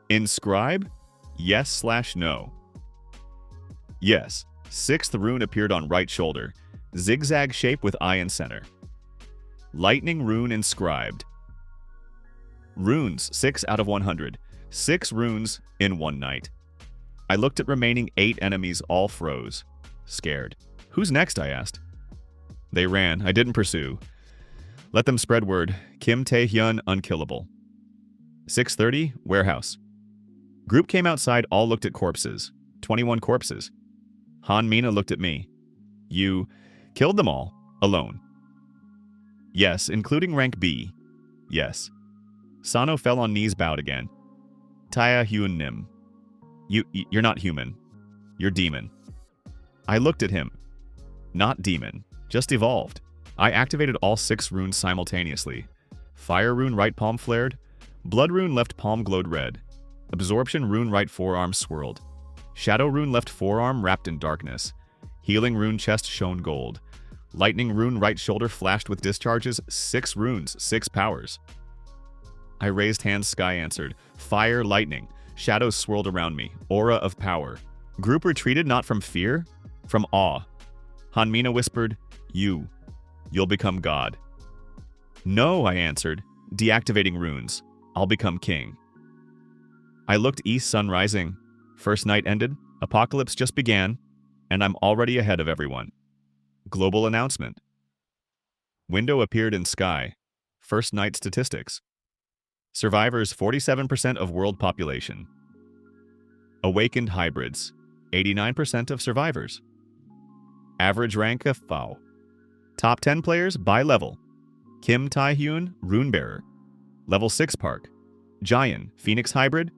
Inscribe, yes/no. Yes, 6th rune appeared on right shoulder, zigzag shape with eye in center. Lightning Rune inscribed. Runes, 6 out of 100. 6 runes in one night. I looked at remaining 8 enemies, all froze. Scared. Who's next, I asked. They ran. I didn't pursue. Let them spread word. Kim Taehyun unkillable. 6:30, warehouse. Group came outside, all looked at corpses. 21 corpses. Han Mina looked at me. You killed them all, alone. Yes, including rank B. Yes. Sano fell on knees, bowed again. Taehun Nim. You're not human. You're demon. I looked at him. Not demon, just evolved. I activated all 6 runes simultaneously. Fire Rune right palm flared. Blood Rune left palm glowed red. Absorption Rune right forearm swirled. Shadow Rune left forearm wrapped in darkness. Healing Rune chest shone gold. Lightning Rune right shoulder flashed with discharges. 6 runes, 6 powers. I raised hands, sky answered. Fire, lightning. Shadows swirled around me. Aura of power. Group retreated not from fear, from awe. Hanmina whispered, You'll become God. No, I answered. Deactivating runes. I'll become king. I looked east, sun rising. First night ended, apocalypse just began, and I'm already ahead of everyone. Global announcement. Window appeared in sky. First night statistics. Survivors 47% of world population. Awakened hybrids 89% of survivors. Average rank of FAO. Top 10 players by level. Kim Taehyun, Runebearer. Level 6 Park. Jayan, Phoenix Hybrid.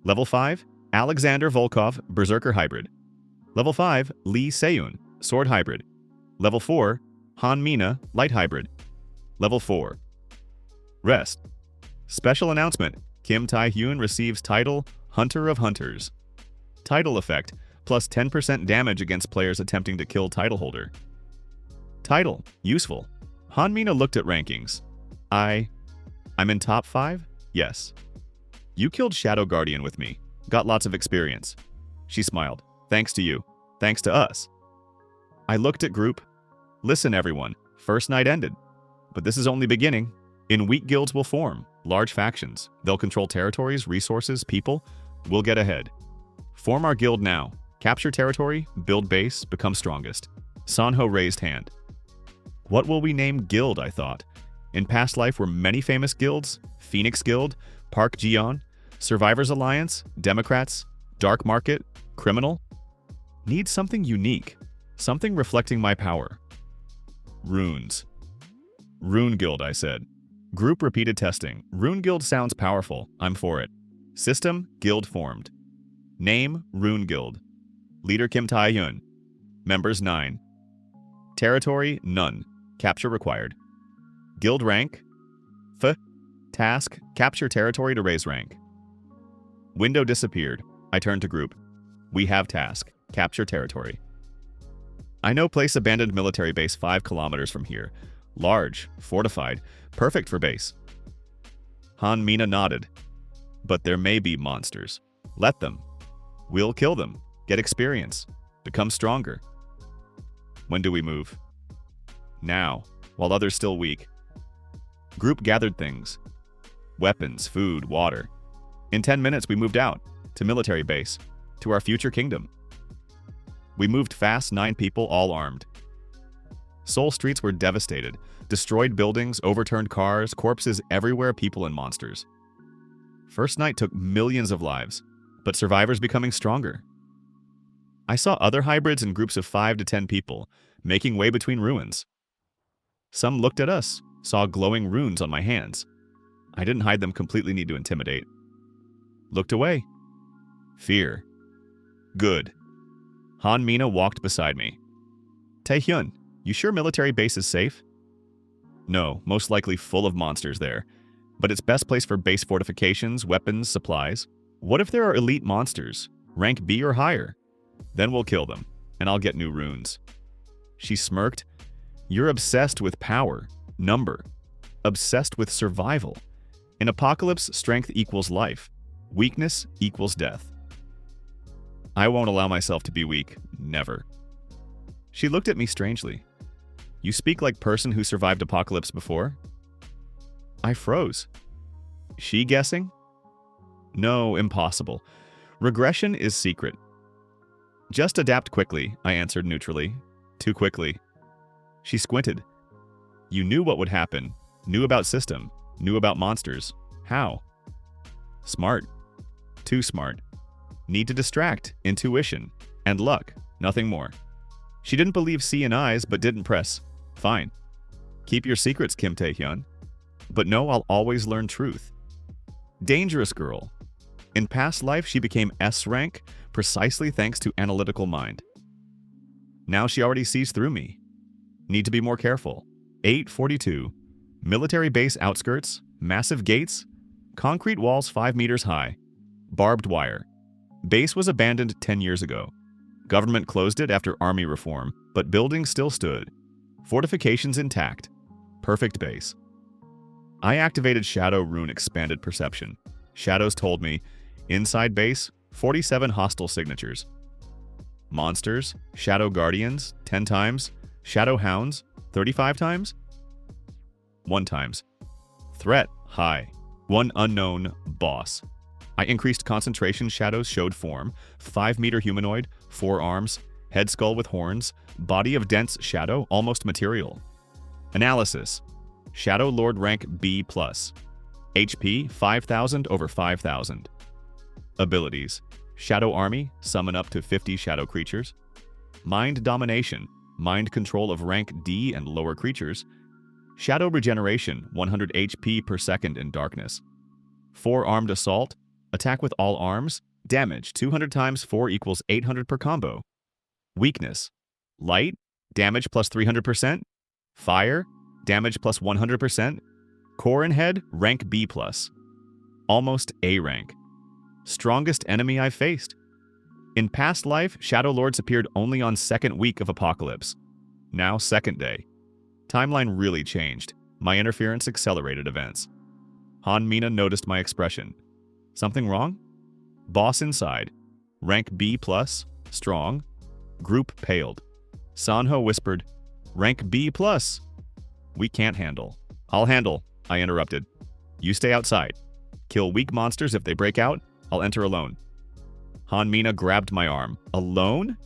Level 5, Alexander Volkov, Berserker Hybrid. Level 5, Lee Seun, Sword Hybrid. Level 4, Han Mina, Light Hybrid. Level 4. Rest. Special announcement. Kim Taehyun receives title Hunter of Hunters. Title effect, plus 10% damage against players attempting to kill title holder. Title, useful. Han Mina looked at rankings. I'm in top 5? Yes. You killed Shadow Guardian with me. Got lots of experience. She smiled. Thanks to you. Thanks to us. I looked at group. Listen, everyone. First night ended. But this is only beginning. In weak guilds will form. Large factions. They'll control territories, resources, people. We'll get ahead. Form our guild now. Capture territory, build base, become strongest. Sanho raised hand. What will we name guild, I thought. In past life were many famous guilds. Phoenix Guild, Park Jion, Survivors Alliance, Democrats, Dark Market, Criminal. Need something unique. Something reflecting my power. Runes. Rune Guild, I said. Group repeated testing. Rune Guild sounds powerful. I'm for it. System, guild formed. Name, Rune Guild. Leader Kim Taehyun. Members 9. Territory, none. Capture required. Guild rank, F. Task, capture territory to raise rank. Window disappeared. I turned to group. We have task. Capture territory. I know place abandoned military base 5 kilometers from here. Large, fortified, perfect for base. Han Mina nodded. But there may be monsters. Let them. We'll kill them. Get experience. Become stronger. When do we move? Now, while others still weak. Group gathered things. Weapons, food, water. In 10 minutes we moved out. To military base. To our future kingdom. We moved fast, 9 people, all armed. Seoul streets were devastated. Destroyed buildings, overturned cars, corpses everywhere, people and monsters. First night took millions of lives, but survivors becoming stronger. I saw other hybrids in groups of 5 to 10 people, making way between ruins. Some looked at us, saw glowing runes on my hands. I didn't hide them, completely need to intimidate. Looked away. Fear. Good. Han Mina walked beside me. Taehyun, you sure military base is safe? No, most likely full of monsters there. But it's best place for base fortifications, weapons, supplies. What if there are elite monsters, rank B or higher? Then we'll kill them, and I'll get new runes. She smirked. You're obsessed with power, number. Obsessed with survival. In apocalypse, strength equals life. Weakness equals death. I won't allow myself to be weak. Never. She looked at me strangely. You speak like person who survived apocalypse before? I froze. She guessing? No, impossible. Regression is secret. Just adapt quickly, I answered neutrally. Too quickly. She squinted. You knew what would happen. Knew about system. Knew about monsters. How? Smart. Too smart. Need to distract, intuition, and luck, nothing more. She didn't believe seeing eyes, but didn't press. Fine. Keep your secrets, Kim Taehyun. But no, I'll always learn truth. Dangerous girl. In past life, she became S rank precisely thanks to analytical mind. Now she already sees through me. Need to be more careful. 842. Military base outskirts, massive gates, concrete walls 5 meters high, barbed wire. Base was abandoned 10 years ago. Government closed it after army reform, but buildings still stood. Fortifications intact. Perfect base. I activated Shadow Rune Expanded Perception. Shadows told me, inside base, 47 hostile signatures. Monsters, Shadow Guardians, 10 times. Shadow Hounds, 35 times. 1 times. Threat, high. 1 unknown, boss. I increased concentration. Shadows showed form. 5-meter humanoid, 4 arms, head skull with horns, body of dense shadow, almost material. Analysis. Shadow Lord rank B+. HP 5,000 over 5,000. Abilities. Shadow Army, summon up to 50 shadow creatures. Mind Domination, mind control of rank D and lower creatures. Shadow Regeneration, 100 HP per second in darkness. 4 Armed Assault, attack with all arms, damage 200 times 4 equals 800 per combo. Weakness. Light, damage plus 300%. Fire, damage plus 100%. Core and head, rank B+. Almost A rank. Strongest enemy I've faced. In past life, Shadow Lords appeared only on 2nd week of Apocalypse. Now 2nd day. Timeline really changed. My interference accelerated events. Han Mina noticed my expression. Something wrong? Boss inside. Rank B+, strong. Group paled. Sanho whispered, rank B+. We can't handle. I'll handle, I interrupted. You stay outside. Kill weak monsters if they break out. I'll enter alone. Han Mina grabbed my arm. Alone?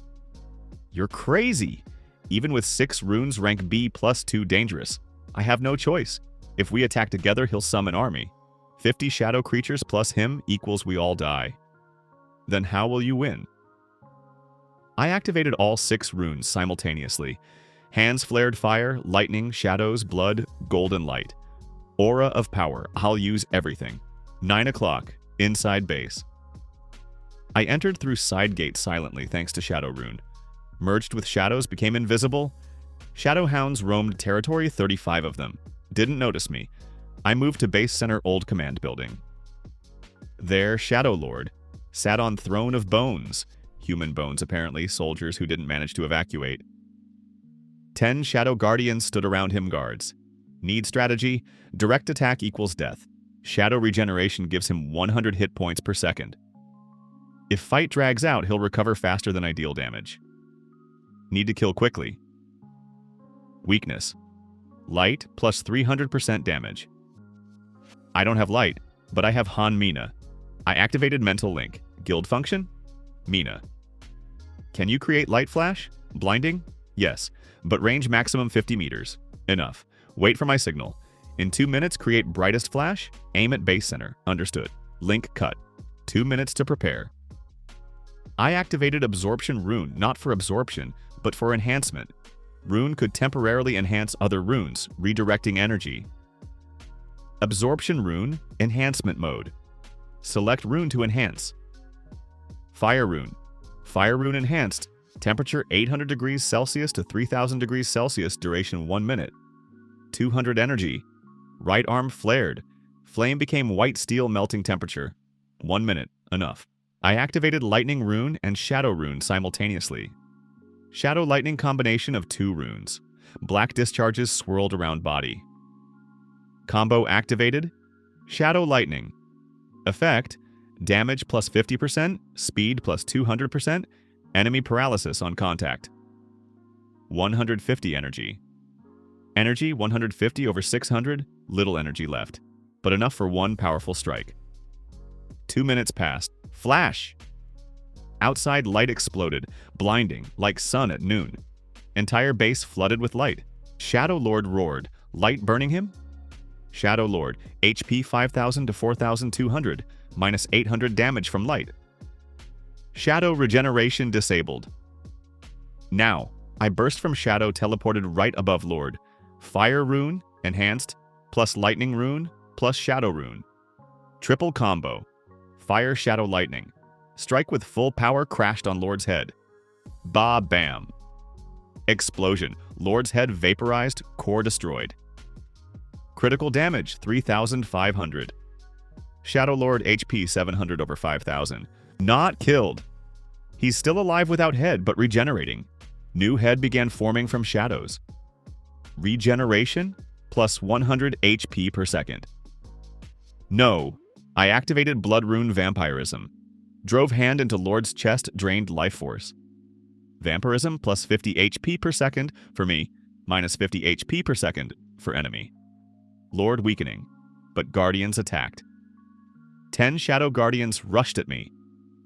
You're crazy. Even with 6 runes, rank B +2 dangerous. I have no choice. If we attack together, he'll summon army. 50 shadow creatures plus him equals we all die. Then how will you win? I activated all 6 runes simultaneously. Hands flared fire, lightning, shadows, blood, golden light. Aura of power. I'll use everything. 9 o'clock. Inside base. I entered through side gate silently thanks to Shadow Rune. Merged with shadows, became invisible. Shadow Hounds roamed territory, 35 of them. Didn't notice me. I moved to base center old command building. There, Shadow Lord sat on throne of bones. Human bones, apparently, soldiers who didn't manage to evacuate. 10 Shadow Guardians stood around him guards. Need strategy? Direct attack equals death. Shadow regeneration gives him 100 hit points per second. If fight drags out, he'll recover faster than ideal damage. Need to kill quickly. Weakness. Light plus 300% damage. I don't have light, but I have Han Mina. I activated Mental Link. Guild function? Mina. Can you create light flash? Blinding? Yes, but range maximum 50 meters. Enough. Wait for my signal. In 2 minutes, create brightest flash. Aim at base center. Understood. Link cut. 2 minutes to prepare. I activated Absorption Rune, not for absorption, but for enhancement. Rune could temporarily enhance other runes, redirecting energy. Absorption Rune, Enhancement Mode. Select Rune to enhance. Fire Rune. Fire Rune enhanced. Temperature 800 degrees Celsius to 3000 degrees Celsius, duration 1 minute. 200 energy. Right arm flared. Flame became white steel, melting temperature. 1 minute. Enough. I activated Lightning Rune and Shadow Rune simultaneously. Shadow Lightning combination of 2 runes. Black discharges swirled around body. Combo activated. Shadow Lightning. Effect: damage plus 50%, speed plus 200%, enemy paralysis on contact. 150 energy. Energy 150 over 600, little energy left, but enough for 1 powerful strike. 2 minutes passed. Flash! Outside light exploded, blinding, like sun at noon. Entire base flooded with light. Shadow Lord roared, light burning him? Shadow Lord, HP 5000 to 4200, minus 800 damage from light. Shadow regeneration disabled. Now, I burst from shadow, teleported right above Lord. Fire Rune, enhanced, plus Lightning Rune, plus Shadow Rune. Triple combo. Fire, Shadow, Lightning. Strike with full power crashed on Lord's head. Ba-bam. Explosion. Lord's head vaporized, core destroyed. Critical damage, 3,500. Shadow Lord HP 700 over 5,000. Not killed. He's still alive without head, but regenerating. New head began forming from shadows. Regeneration, plus 100 HP per second. No. I activated Blood Rune Vampirism. Drove hand into Lord's chest, drained life force. Vampirism plus 50 HP per second for me, minus 50 HP per second for enemy. Lord weakening, but Guardians attacked. 10 Shadow Guardians rushed at me.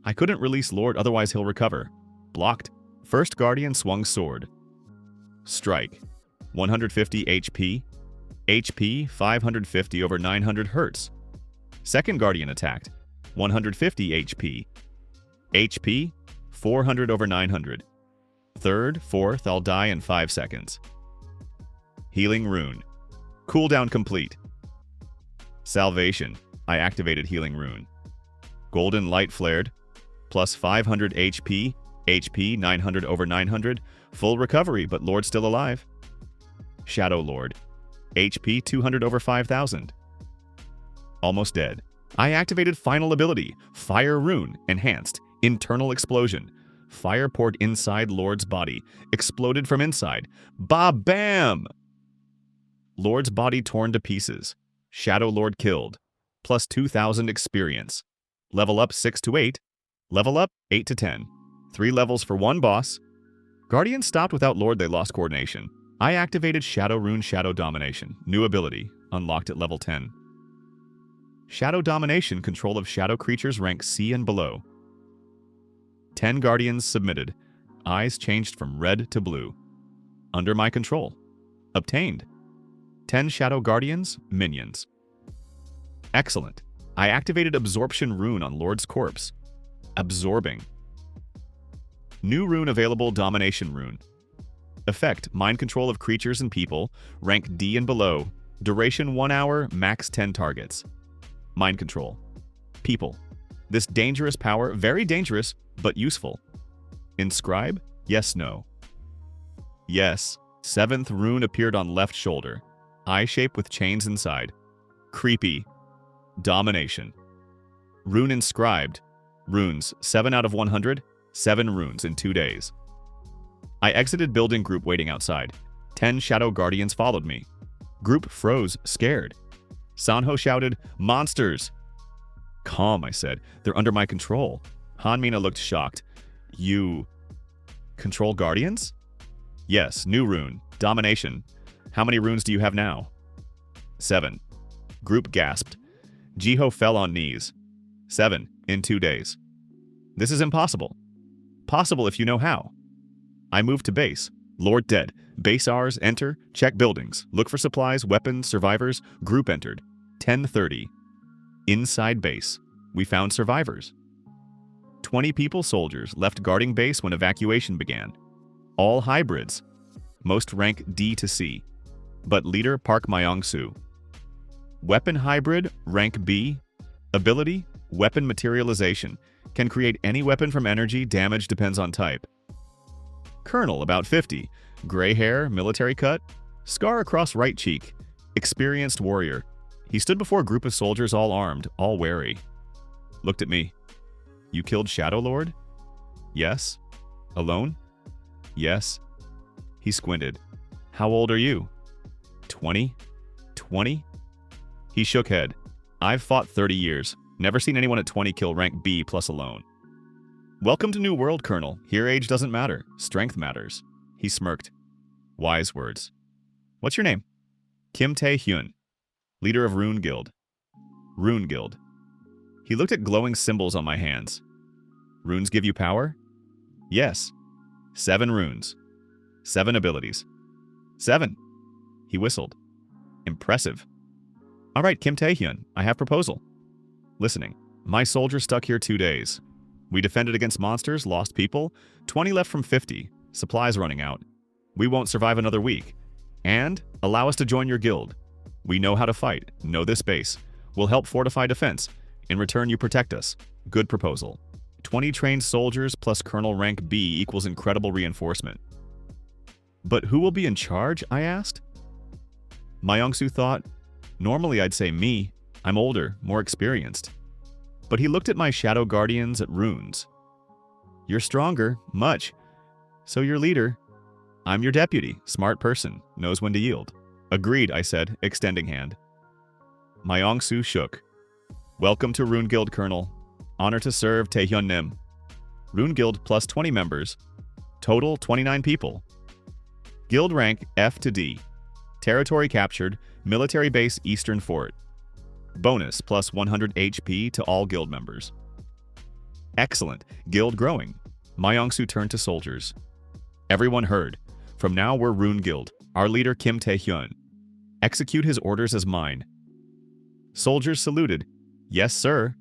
I couldn't release Lord, otherwise he'll recover. Blocked. First Guardian swung sword. Strike. 150 HP. HP 550 over 900 Hz. Second Guardian attacked. 150 HP. HP 400 over 900. Third, fourth, I'll die in 5 seconds. Healing Rune. Cooldown complete. Salvation. I activated Healing Rune. Golden light flared. Plus 500 HP. HP 900 over 900. Full recovery, but Lord still alive. Shadow Lord. HP 200 over 5,000. Almost dead. I activated final ability. Fire Rune. Enhanced. Internal explosion. Fire poured inside Lord's body. Exploded from inside. Ba-bam! Lord's body torn to pieces. Shadow Lord killed. Plus 2,000 experience. Level up 6 to 8. Level up 8 to 10. 3 levels for 1 boss. Guardians stopped without Lord, they lost coordination. I activated Shadow Rune Shadow Domination. New ability. Unlocked at level 10. Shadow Domination, control of shadow creatures rank C and below. 10 Guardians submitted. Eyes changed from red to blue. Under my control. Obtained. 10 Shadow Guardians, minions. Excellent. I activated Absorption Rune on Lord's corpse. Absorbing. New rune available, Domination Rune. Effect, mind control of creatures and people, rank D and below. Duration 1 hour, max 10 targets. Mind control. People. This dangerous power, very dangerous, but useful. Inscribe? Yes, no. Yes. 7th rune appeared on left shoulder. Eye shape with chains inside. Creepy. Domination. Rune inscribed. Runes 7 out of 100. 7 runes in 2 days. I exited building group waiting outside. 10 shadow guardians followed me. Group froze, scared. Sanho shouted, "Monsters!" "Calm," I said. "They're under my control." Hanmina looked shocked. "You control guardians?" "Yes, new rune. Domination. How many runes do you have now?" 7. Group gasped. Jiho fell on knees. 7 in 2 days. "This is impossible." "Possible if you know how." I moved to base. Lord dead. Base ours, enter, check buildings, look for supplies, weapons, survivors. Group entered. 10:30. Inside base. We found survivors. 20 people soldiers left guarding base when evacuation began. All hybrids. Most rank D to C. But leader Park Myong-soo. Weapon hybrid, rank B. Ability, weapon materialization. Can create any weapon from energy, damage depends on type. Colonel, about 50. Gray hair, military cut. Scar across right cheek. Experienced warrior. He stood before a group of soldiers all armed, all wary. Looked at me. "You killed Shadow Lord?" "Yes." "Alone?" "Yes." He squinted. "How old are you?" 20. 20? He shook head. "I've fought 30 years. Never seen anyone at 20 kill rank B plus alone." "Welcome to New World, Colonel. Here age doesn't matter. Strength matters." He smirked. Wise words. "What's your name?" "Kim Taehun, leader of Rune Guild." "Rune Guild." He looked at glowing symbols on my hands. "Runes give you power?" "Yes." 7 runes. 7 abilities. 7. He whistled. "Impressive." "All right, Kim Taehyun, I have proposal." Listening. "My soldiers stuck here 2 days. We defended against monsters, lost people. 20 left from 50. Supplies running out. We won't survive another week. And allow us to join your guild. We know how to fight, know this base. We'll help fortify defense. In return, you protect us. Good proposal. 20 trained soldiers plus Colonel rank B equals incredible reinforcement." "But who will be in charge?" I asked. Myong-soo thought, "Normally I'd say me. I'm older, more experienced." But he looked at my shadow guardians at runes. "You're stronger, much. So you're leader. I'm your deputy, smart person, knows when to yield." "Agreed," I said, extending hand. Myong-soo shook. "Welcome to Rune Guild, Colonel. Honor to serve, Taehyun Nim. Rune Guild plus 20 members. Total 29 people. Guild rank F to D. Territory captured, military base Eastern Fort. Bonus plus 100 HP to all guild members." "Excellent. Guild growing." Myong-soo turned to soldiers. "Everyone heard. From now we're Rune Guild. Our leader Kim Taehyun. Execute his orders as mine." Soldiers saluted. "Yes, sir."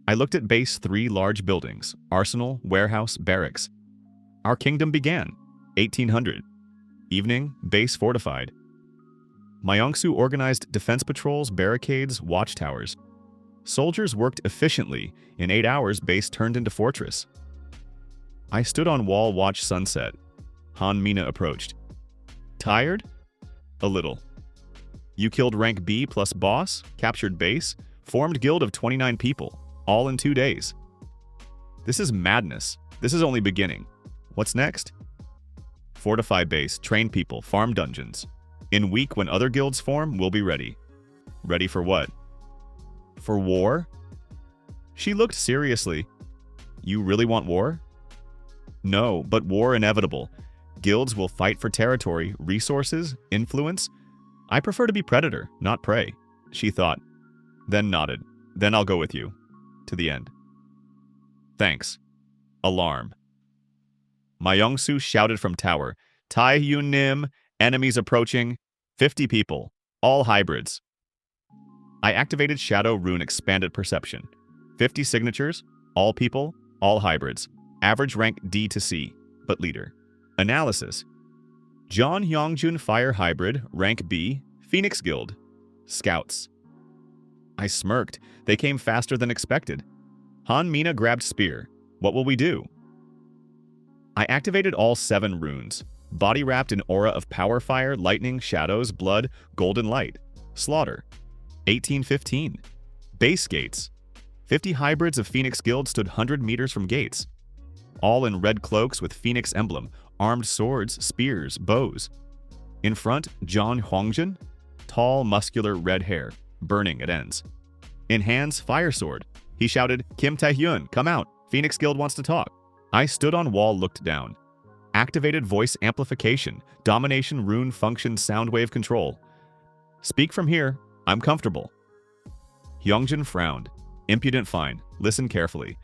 I looked at base 3 large buildings, arsenal, warehouse, barracks. Our kingdom began. 1800. Evening, base fortified. Myong-soo organized defense patrols, barricades, watchtowers. Soldiers worked efficiently. In 8 hours, base turned into fortress. I stood on wall, watched sunset. Hanmina approached. "Tired?" "A little." "You killed rank B plus boss, captured base, formed guild of 29 people, all in 2 days. This is madness. This is only beginning. What's next?" "Fortify base, train people, farm dungeons. In week when other guilds form, we'll be ready." "Ready for what?" "For war?" She looked seriously. "You really want war?" "No, but war inevitable. Guilds will fight for territory, resources, influence. I prefer to be predator, not prey." She thought, then nodded. "Then I'll go with you. To the end." "Thanks." Alarm. Myong-soo shouted from tower. "Taehyun Nim, enemies approaching. 50 people, all hybrids." I activated Shadow Rune Expanded Perception. 50 signatures, all people, all hybrids. Average rank D to C, but leader. Analysis. John Hyungjun Fire Hybrid, rank B, Phoenix Guild. Scouts. I smirked. They came faster than expected. Hanmina grabbed spear. "What will we do?" I activated all 7 runes. Body wrapped in aura of power, fire, lightning, shadows, blood, golden light. Slaughter. 1815. Base gates. 50 hybrids of Phoenix Guild stood 100 meters from gates. all in red cloaks with phoenix emblem, armed swords, spears, bows. In front, John Hwangjin, tall, muscular, red hair, burning at ends. In hands, fire sword. He shouted, "Kim Taehyun, come out. Phoenix Guild wants to talk." I stood on wall, looked down. Activated voice amplification, domination rune function sound wave control. Speak from here. I'm comfortable. Hyungjin frowned. Impudent fine. Listen carefully.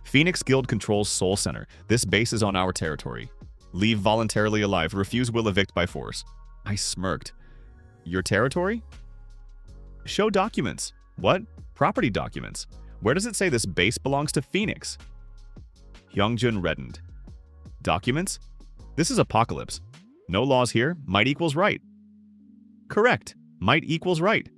Phoenix Guild controls Soul Center. This base is on our territory. Leave voluntarily alive. Refuse will evict by force. I smirked. Your territory? Show documents. What? Property documents. Where does it say this base belongs to Phoenix? Hyungjin reddened. Documents? This is Apocalypse. No laws here. Might equals right. Correct. Might equals right.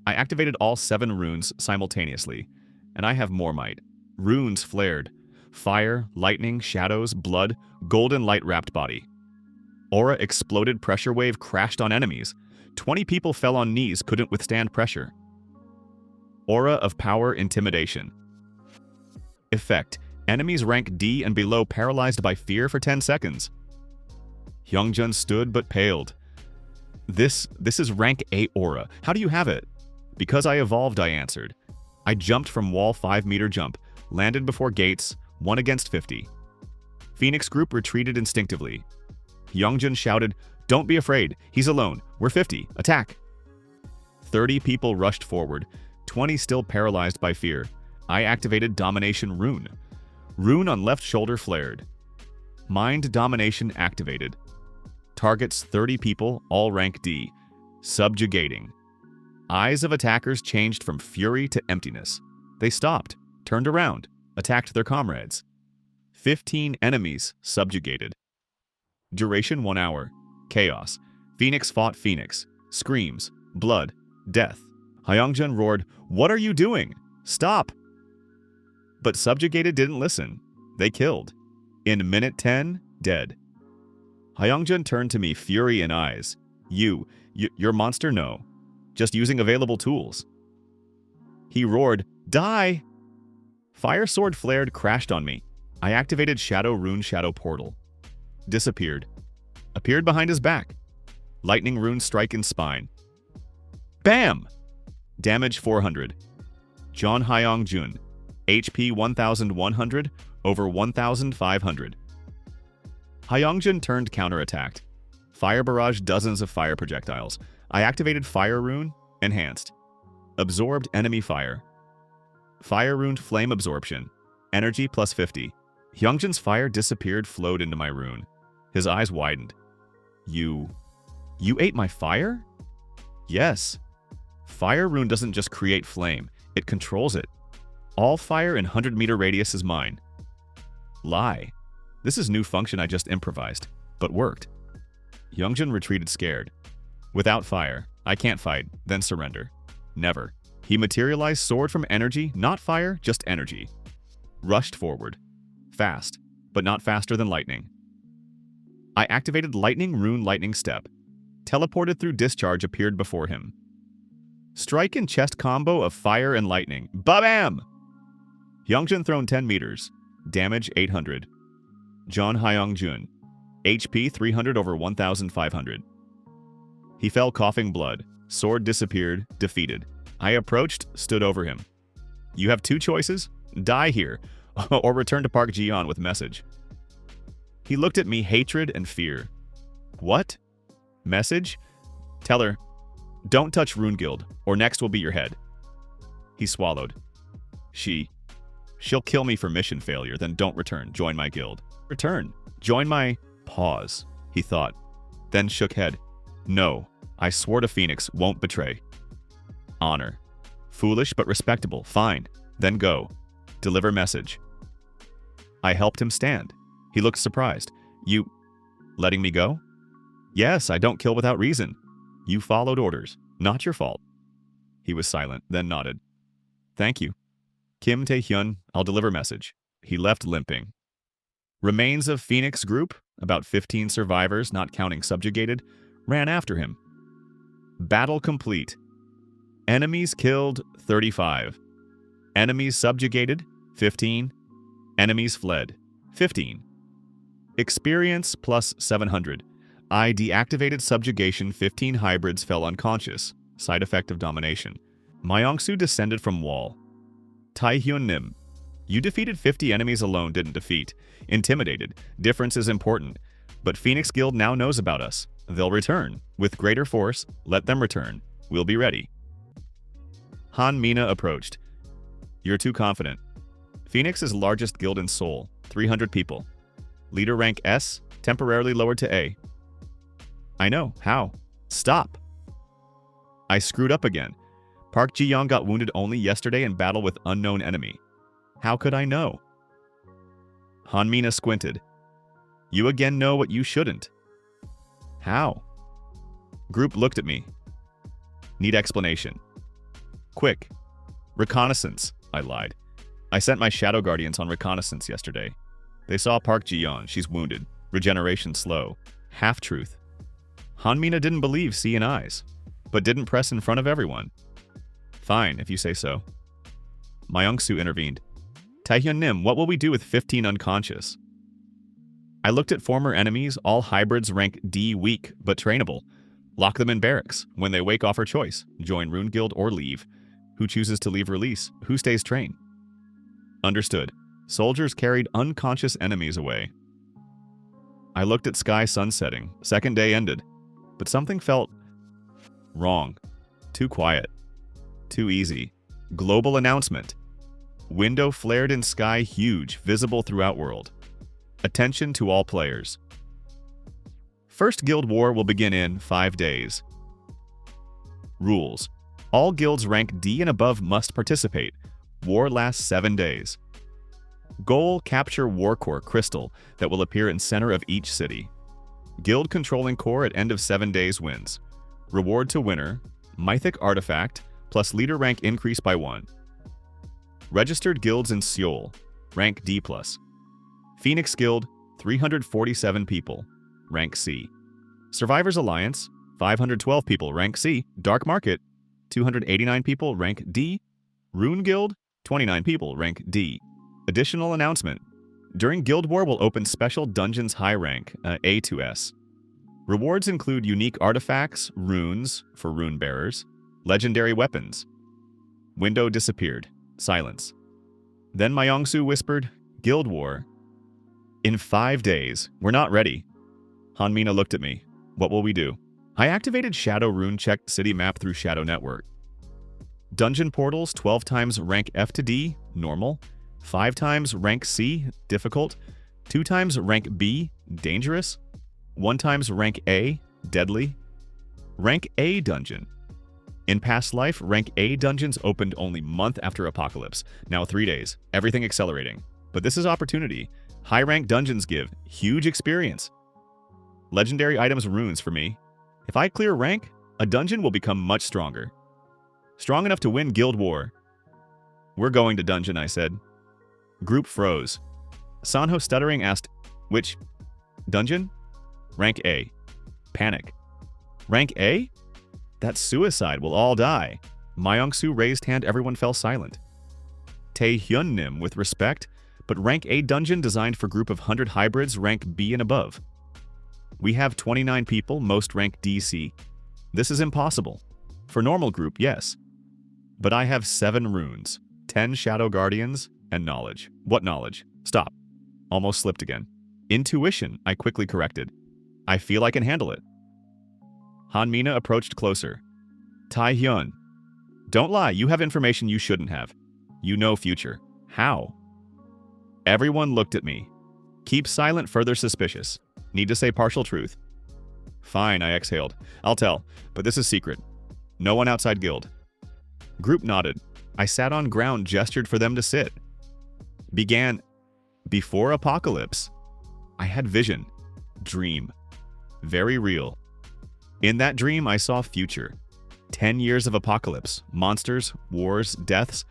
I activated all 7 runes simultaneously, and I have more might. Runes flared. Fire, lightning, shadows, blood, golden light-wrapped body. Aura exploded, pressure wave crashed on enemies. 20 people fell on knees, couldn't withstand pressure. Aura of power, intimidation. Effect. Enemies rank D and below paralyzed by fear for 10 seconds. Hyungjin stood but paled. This is rank A aura. How do you have it? Because I evolved, I answered. I jumped from wall 5-meter jump, landed before gates, 1 against 50. Phoenix group retreated instinctively. Hyungjin shouted, "Don't be afraid. He's alone. We're 50. Attack." 30 people rushed forward, 20 still paralyzed by fear. I activated domination rune. Rune on left shoulder flared. Mind domination activated. Targets 30 people, all rank D. Subjugating. Eyes of attackers changed from fury to emptiness. They stopped, turned around, attacked their comrades. 15 enemies subjugated. Duration 1 hour. Chaos. Phoenix fought Phoenix. Screams. Blood. Death. Hyungjin roared, "What are you doing? Stop!" But subjugated didn't listen. They killed. In minute 10, dead. Hyungjin turned to me, fury in eyes. Your monster? No. Just using available tools. He roared, "Die!" Fire sword flared, crashed on me. I activated shadow rune shadow portal. Disappeared. Appeared behind his back. Lightning rune strike in spine. Bam! Damage 400. John Hyungjin. HP 1100 over 1500. Hyungjin turned counterattacked. Fire barrage dozens of fire projectiles. I activated fire rune, enhanced. Absorbed enemy fire. Fire rune flame absorption. Energy plus 50. Hyungjin's fire disappeared, flowed into my rune. His eyes widened. You ate my fire? Yes. Fire rune doesn't just create flame, it controls it. All fire in 100-meter radius is mine. Lie. This is new function I just improvised, but worked. Hyungjin retreated scared. Without fire, I can't fight, then surrender. Never. He materialized sword from energy, not fire, just energy. Rushed forward. Fast, but not faster than lightning. I activated lightning rune lightning step. Teleported through discharge appeared before him. Strike and chest combo of fire and lightning. Ba-bam! Hyungjin thrown 10 meters. Damage 800. John Hyungjin. HP 300 over 1500. He fell coughing blood. Sword disappeared, defeated. I approached, stood over him. You have 2 choices. Die here, or return to Park Jian with message. He looked at me, hatred and fear. What? Message? Tell her, don't touch Rune Guild, or next will be your head. He swallowed. She'll kill me for mission failure, then don't return. Join my guild. Return. Join my... Pause, he thought. Then shook head. No, I swore to Phoenix, won't betray. Honor. Foolish but respectable. Fine. Then go. Deliver message. I helped him stand. He looked surprised. You... letting me go? Yes, I don't kill without reason. You followed orders. Not your fault. He was silent, then nodded. Thank you. Kim Taehyun, I'll deliver message. He left limping. Remains of Phoenix group, about 15 survivors, not counting subjugated, ran after him. Battle complete. Enemies killed, 35. Enemies subjugated, 15. Enemies fled, 15. Experience plus 700. I deactivated subjugation. 15 hybrids fell unconscious. Side effect of domination. Myongsu descended from wall. Taehun Nim. You defeated 50 enemies alone, didn't defeat. Intimidated. Difference is important. But Phoenix Guild now knows about us. They'll return. With greater force, let them return. We'll be ready. Han Mina approached. You're too confident. Phoenix is largest guild in Seoul. 300 people. Leader rank S, temporarily lowered to A. I know. How? Stop. I screwed up again. Park Ji-young got wounded only yesterday in battle with unknown enemy. How could I know? Han Mina squinted. You again know what you shouldn't. How? Group looked at me. Need explanation. Quick. Reconnaissance, I lied. I sent my Shadow Guardians on reconnaissance yesterday. They saw Park Ji-young. She's wounded. Regeneration slow. Half-truth. Han Mina didn't believe seeing eyes, but didn't press in front of everyone. Fine, if you say so. Myongsu intervened. Taehyun Nim, what will we do with 15 unconscious? I looked at former enemies, all hybrids rank D weak, but trainable. Lock them in barracks. When they wake, offer choice. Join Rune Guild or leave. Who chooses to leave, release. Who stays, train. Understood. Soldiers carried unconscious enemies away. I looked at sky sunsetting. Second day ended. But something felt wrong. Too quiet. Too easy. Global announcement. Window flared in sky huge, visible throughout world. Attention to all players. First Guild War will begin in 5 days. Rules. All guilds rank D and above must participate. War lasts 7 days. Goal, capture War Core crystal that will appear in center of each city. Guild controlling core at end of 7 days wins. Reward to winner, mythic artifact, plus leader rank increase by 1. Registered guilds in Seoul, rank D+. Phoenix Guild, 347 people, rank C. Survivors Alliance, 512 people, rank C. Dark Market, 289 people, rank D. Rune Guild, 29 people, rank D. Additional announcement. During Guild War will open special dungeons high rank, A to S. Rewards include unique artifacts, runes for rune bearers, legendary weapons. Window disappeared. Silence. Then Myongsu whispered, Guild War. In 5 days. We're not ready. Han Mina looked at me. What will we do? I activated Shadow Rune checked city map through Shadow Network. Dungeon portals 12 times rank F to D, normal. 5 times rank C, difficult. 2 times rank B, dangerous. 1 times rank A, deadly. Rank A dungeon. In past life, rank A dungeons opened only month after apocalypse. Now 3 days. Everything accelerating. But this is opportunity. High rank dungeons give huge experience. Legendary items runes for me. If I clear rank, a dungeon will become much stronger. Strong enough to win Guild War. We're going to dungeon, I said. Group froze. Sanho stuttering asked, which dungeon? Rank A. Panic. Rank A? That's suicide. We'll all die. Myongsu raised hand. Everyone fell silent. Taehyun Nim with respect, but rank A dungeon designed for group of 100 hybrids rank B and above. We have 29 people, most rank DC. This is impossible. For normal group, yes. But I have 7 runes, 10 Shadow Guardians, and knowledge. What knowledge? Stop. Almost slipped again. Intuition, I quickly corrected. I feel I can handle it. Han Mina approached closer. Taehyun. Don't lie, you have information you shouldn't have. You know future. How? Everyone looked at me. Keep silent, further suspicious. Need to say partial truth. Fine, I exhaled. I'll tell, but this is secret. No one outside guild. Group nodded. I sat on ground, gestured for them to sit. Began. Before apocalypse. I had vision. Dream. Very real. In that dream, I saw future. 10 years of apocalypse. Monsters, wars, deaths.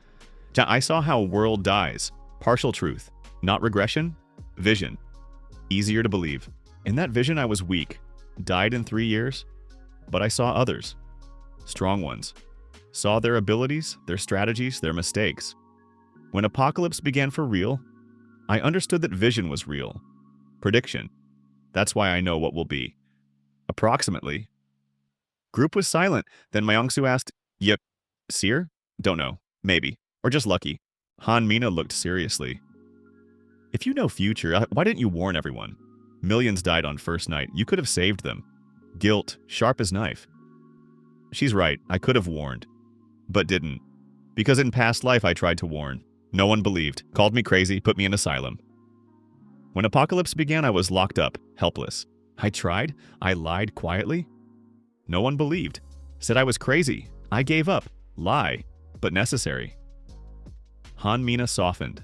I saw how world dies. Partial truth. Not regression. Vision. Easier to believe. In that vision, I was weak. Died in 3 years. But I saw others. Strong ones. Saw their abilities, their strategies, their mistakes. When apocalypse began for real, I understood that vision was real. Prediction. That's why I know what will be. Approximately. Group was silent. Then Myongsu asked, Yep, seer? Don't know. Maybe. Or just lucky. Han Mina looked seriously. If you know future, why didn't you warn everyone? Millions died on first night. You could have saved them. Guilt, sharp as knife. She's right. I could have warned. But didn't. Because in past life I tried to warn. No one believed. Called me crazy, put me in asylum. When apocalypse began, I was locked up, helpless. I tried. I lied quietly. No one believed. Said I was crazy. I gave up. Lie. But necessary. Han Mina softened.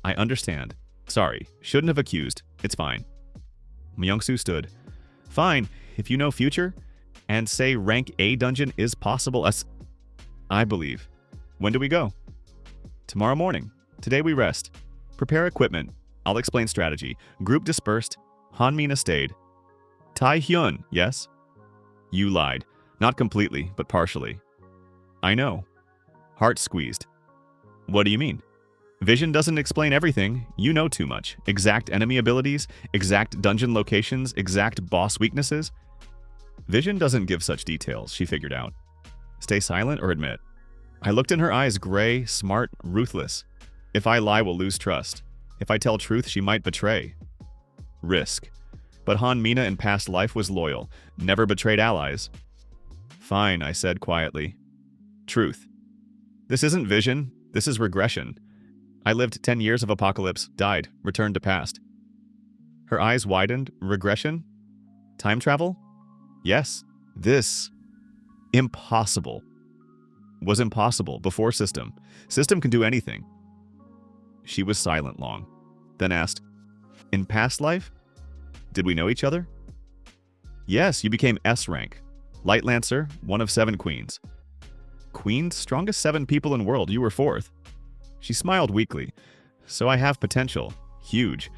I understand. Sorry. Shouldn't have accused. It's fine. Myongsu stood. Fine. If you know future, and say rank A dungeon is possible as... I believe. When do we go? Tomorrow morning. Today we rest. Prepare equipment. I'll explain strategy. Group dispersed. Han Mina stayed. Taehun, yes? You lied. Not completely, but partially. I know. Heart squeezed. What do you mean? Vision doesn't explain everything. You know too much. Exact enemy abilities, exact dungeon locations, exact boss weaknesses. Vision doesn't give such details, she figured out. Stay silent or admit. I looked in her eyes, gray, smart, ruthless. If I lie, we'll lose trust. If I tell truth, she might betray. Risk. But Han Mina in past life was loyal, never betrayed allies. Fine, I said quietly. Truth. This isn't vision, this is regression. I lived 10 years of apocalypse, died, returned to past. Her eyes widened. Regression? Time travel? Yes. This. Impossible. Was impossible before system. System can do anything. She was silent long, then asked, in past life? Did we know each other? Yes, you became S rank. Light Lancer, one of 7 queens. Queens? Strongest 7 people in world, you were 4th. She smiled weakly. So I have potential. Huge.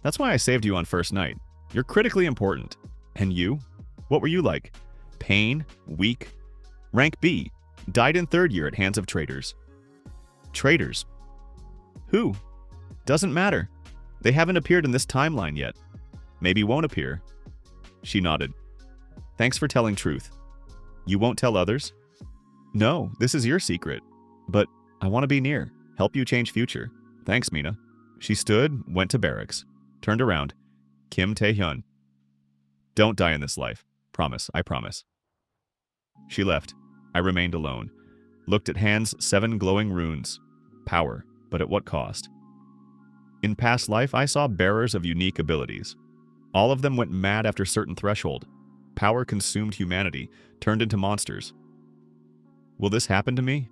That's why I saved you on first night. You're critically important. And you? What were you like? Pain? Weak? Rank B. Died in 3rd year at hands of traitors. Traitors? Who? Doesn't matter. They haven't appeared in this timeline yet. Maybe won't appear. She nodded. Thanks for telling truth. You won't tell others? No, this is your secret. But I want to be near. Help you change future. Thanks, Mina. She stood, went to barracks. Turned around. Kim Taehyun. Don't die in this life. Promise, I promise. She left. I remained alone. Looked at hands 7 glowing runes. Power, but at what cost? In past life, I saw bearers of unique abilities. All of them went mad after certain threshold. Power consumed humanity, turned into monsters. Will this happen to me?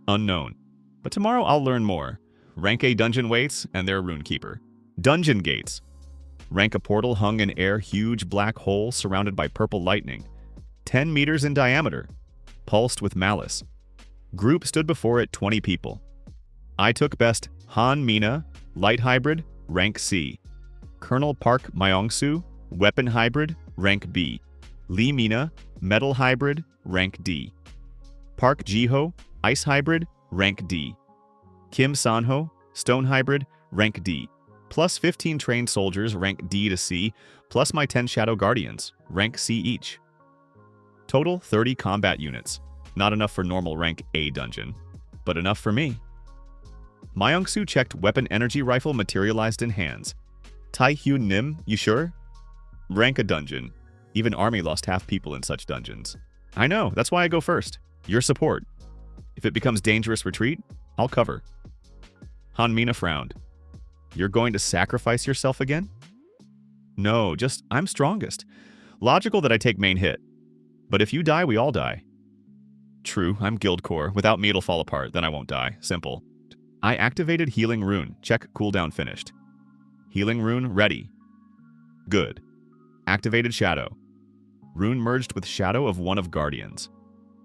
Unknown. But tomorrow I'll learn more. Rank A dungeon waits and their rune keeper. Dungeon gates. Rank a portal hung in air, huge black hole surrounded by purple lightning. 10 meters in diameter. Pulsed with malice. Group stood before it 20 people. I took best Han Mina, light hybrid, rank C. Colonel Park Myongsu, weapon hybrid, rank B. Lee Mina, metal hybrid, rank D. Park Jiho, ice hybrid, rank D. Kim Sanho, stone hybrid, rank D. Plus 15 trained soldiers, rank D to C, plus my 10 shadow guardians, rank C each. Total 30 combat units. Not enough for normal rank A dungeon, but enough for me. Myongsu checked weapon energy rifle materialized in hands. Taehun Nim, you sure? Rank a dungeon. Even army lost half people in such dungeons. I know, that's why I go first. Your support. If it becomes dangerous retreat, I'll cover. Han Mina frowned. You're going to sacrifice yourself again? No, just I'm strongest. Logical that I take main hit. But if you die, we all die. True, I'm guild core. Without me it'll fall apart, then I won't die. Simple. I activated healing rune. Check cooldown finished. Healing rune ready. Good. Activated shadow. Rune merged with shadow of one of guardians.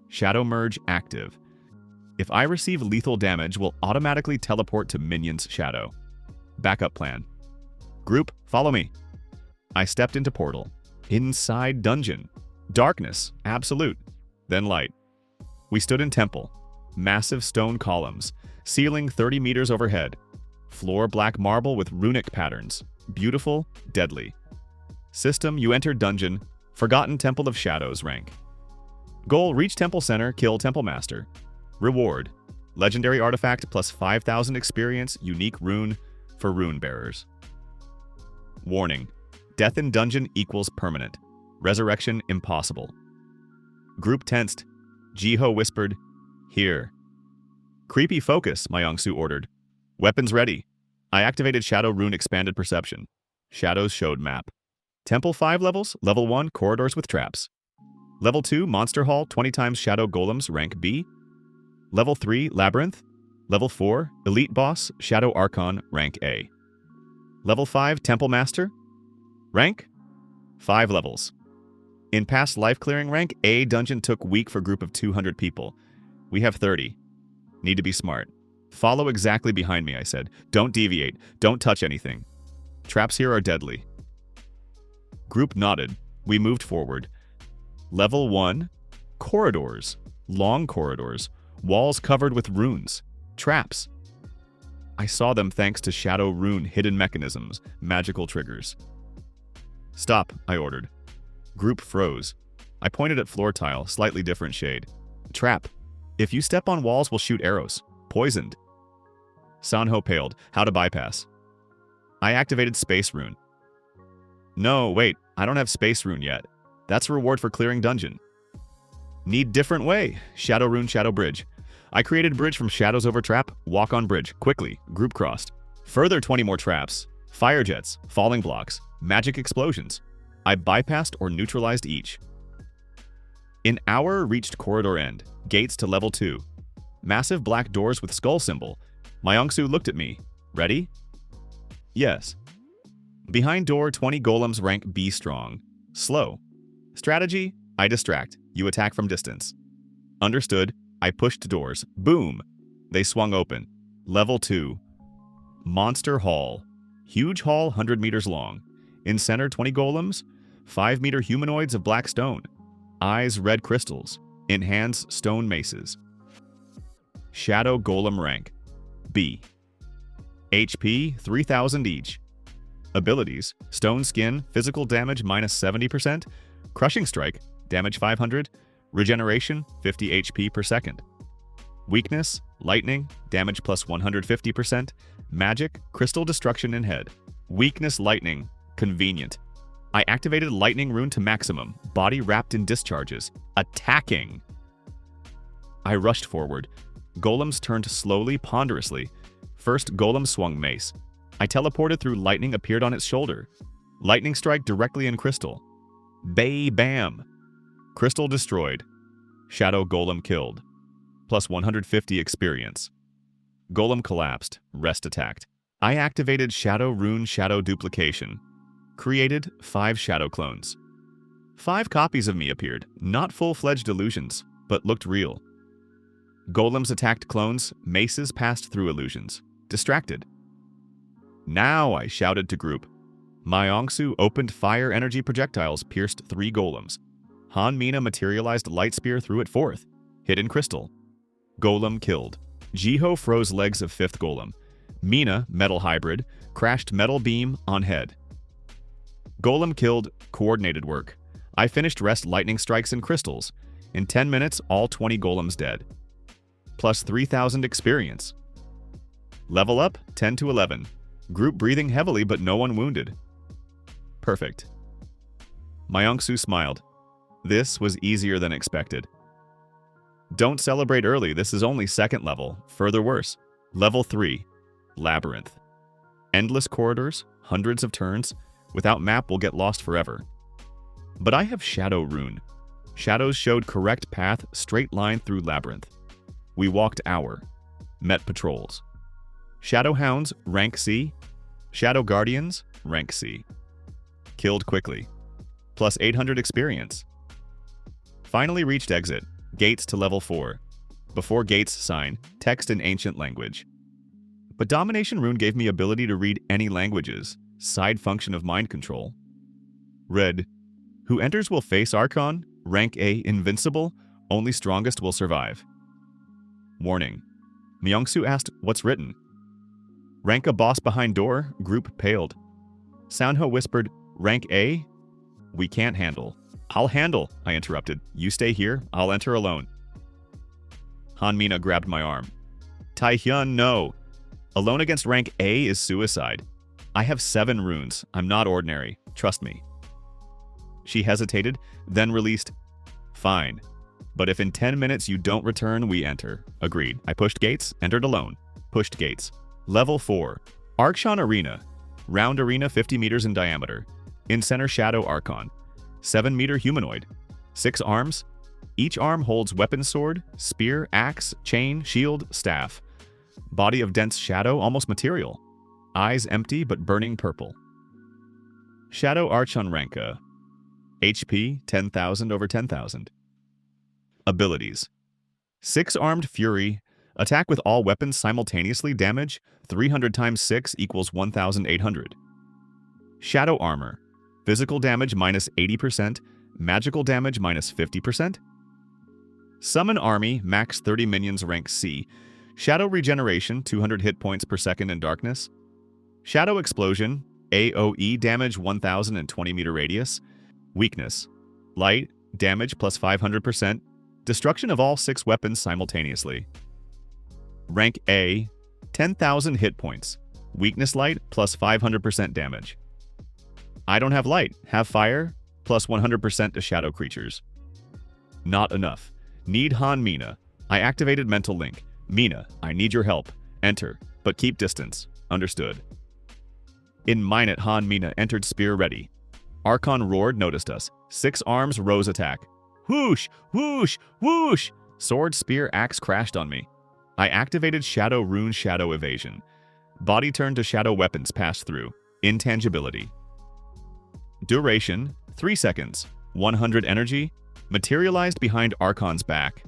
Shadow merge active. If I receive lethal damage, will automatically teleport to minion's shadow. Backup plan. Group, follow me. I stepped into portal. Inside dungeon. Darkness, absolute. Then light. We stood in temple. Massive stone columns. Ceiling 30 meters overhead. Floor black marble with runic patterns. Beautiful, deadly. System, you enter dungeon. Forgotten Temple of Shadows rank. Goal, reach Temple Center, kill Temple Master. Reward, legendary artifact plus 5,000 experience, unique rune for rune bearers. Warning, death in dungeon equals permanent. Resurrection impossible. Group tensed. Jiho whispered, "Here." Creepy focus, Myongsu ordered. Weapons ready. I activated Shadow Rune Expanded Perception. Shadows showed map. Temple 5 levels, level 1, corridors with traps. Level 2, Monster Hall, 20 times Shadow Golems, rank B. Level 3, Labyrinth. Level 4, Elite Boss, Shadow Archon, rank A. Level 5, Temple Master. Rank? 5 levels. In past life clearing rank, A dungeon took week for group of 200 people. We have 30. Need to be smart. Follow exactly behind me, I said. Don't deviate. Don't touch anything. Traps here are deadly. Group nodded. We moved forward. Level 1. Corridors. Long corridors. Walls covered with runes. Traps. I saw them thanks to Shadow Rune hidden mechanisms, magical triggers. Stop, I ordered. Group froze. I pointed at floor tile, slightly different shade. Trap. If you step on walls, we'll shoot arrows. Poisoned. Sanho paled. How to bypass? I activated Space Rune. No, wait, I don't have Space Rune yet. That's a reward for clearing dungeon. Need different way. Shadow Rune, Shadow Bridge. I created bridge from shadows over trap, walk on bridge, quickly, group crossed. Further 20 more traps, fire jets, falling blocks, magic explosions. I bypassed or neutralized each. An hour reached corridor end, gates to level 2. Massive black doors with skull symbol. Myongsu looked at me. Ready? Yes. Behind door, 20 golems rank B strong. Slow. Strategy, I distract. You attack from distance. Understood. I pushed doors. Boom. They swung open. Level 2. Monster Hall. Huge hall, 100 meters long. In center, 20 golems. 5-meter humanoids of black stone. Eyes, red crystals. In hands, stone maces. Shadow Golem rank. B. HP, 3,000 each. Abilities, Stone Skin, physical damage minus 70%. Crushing Strike, damage 500. Regeneration, 50 HP per second. Weakness, Lightning, damage plus 150%. Magic, Crystal Destruction in head. Weakness Lightning, convenient. I activated Lightning Rune to maximum, body wrapped in discharges. Attacking! I rushed forward. Golems turned slowly, ponderously. First golem swung mace. I teleported through lightning appeared on its shoulder. Lightning strike directly in crystal. Bam! Crystal destroyed. Shadow golem killed. Plus 150 experience. Golem collapsed. Rest attacked. I activated Shadow Rune Shadow Duplication. Created 5 shadow clones. 5 copies of me appeared, not full-fledged illusions, but looked real. Golems attacked clones, maces passed through illusions. Distracted. Now, I shouted to group. Myongsu opened fire energy projectiles, pierced 3 golems. Han Mina materialized light spear through it 4th. Hidden crystal. Golem killed. Jiho froze legs of 5th golem. Mina, metal hybrid, crashed metal beam on head. Golem killed, coordinated work. I finished rest lightning strikes and crystals. In 10 minutes, all 20 golems dead. Plus 3,000 experience. Level up, 10 to 11. Group breathing heavily but no one wounded. Perfect. Myongsu smiled. This was easier than expected. Don't celebrate early, this is only 2nd level, further worse. Level 3. Labyrinth. Endless corridors, hundreds of turns. Without map, we'll get lost forever. But I have Shadow Rune. Shadows showed correct path, straight line through Labyrinth. We walked hour. Met patrols. Shadow Hounds, rank C. Shadow Guardians, rank C. Killed quickly. Plus 800 experience. Finally reached exit. Gates to level 4. Before gates, sign. Text in ancient language. But Domination Rune gave me ability to read any languages. Side function of mind control. Read. Who enters will face Archon. Rank A, invincible. Only strongest will survive. Warning. Myongsu asked, what's written? Rank a boss behind door, group paled. Sanho whispered, rank A? We can't handle. I'll handle, I interrupted. You stay here, I'll enter alone. Hanmina grabbed my arm. Taehyun, no. Alone against rank A is suicide. I have 7 runes. I'm not ordinary. Trust me. She hesitated, then released, fine. But if in 10 minutes you don't return, we enter. Agreed. I pushed gates, entered alone. Pushed gates. Level 4. Archon Arena. Round arena 50 meters in diameter. In center Shadow Archon. 7-meter humanoid. 6 arms. Each arm holds weapon sword, spear, axe, chain, shield, staff. Body of dense shadow, almost material. Eyes empty but burning purple. Shadow Archon Ranka. HP 10,000 over 10,000. Abilities. 6-armed fury. Attack with all weapons simultaneously. Damage 300 times 6 equals 1,800. Shadow armor. Physical damage minus 80%. Magical damage minus 50%. Summon army. Max 30 minions rank C. Shadow regeneration 200 hit points per second in darkness. Shadow explosion. AoE damage 1,020 meter radius. Weakness. Light. Damage plus 500%. Destruction of all 6 weapons simultaneously. Rank A. 10,000 hit points. Weakness light plus 500% damage. I don't have light. Have fire plus 100% to shadow creatures. Not enough. Need Hanmina. I activated mental link. Mina, I need your help. Enter, but keep distance. Understood. In minute, Hanmina entered spear ready. Archon roared, noticed us. 6 arms rose attack. Whoosh! Whoosh! Whoosh! Sword, spear, axe crashed on me. I activated Shadow Rune Shadow Evasion. Body turned to shadow weapons passed through. Intangibility. Duration, 3 seconds. 100 energy. Materialized behind Archon's back.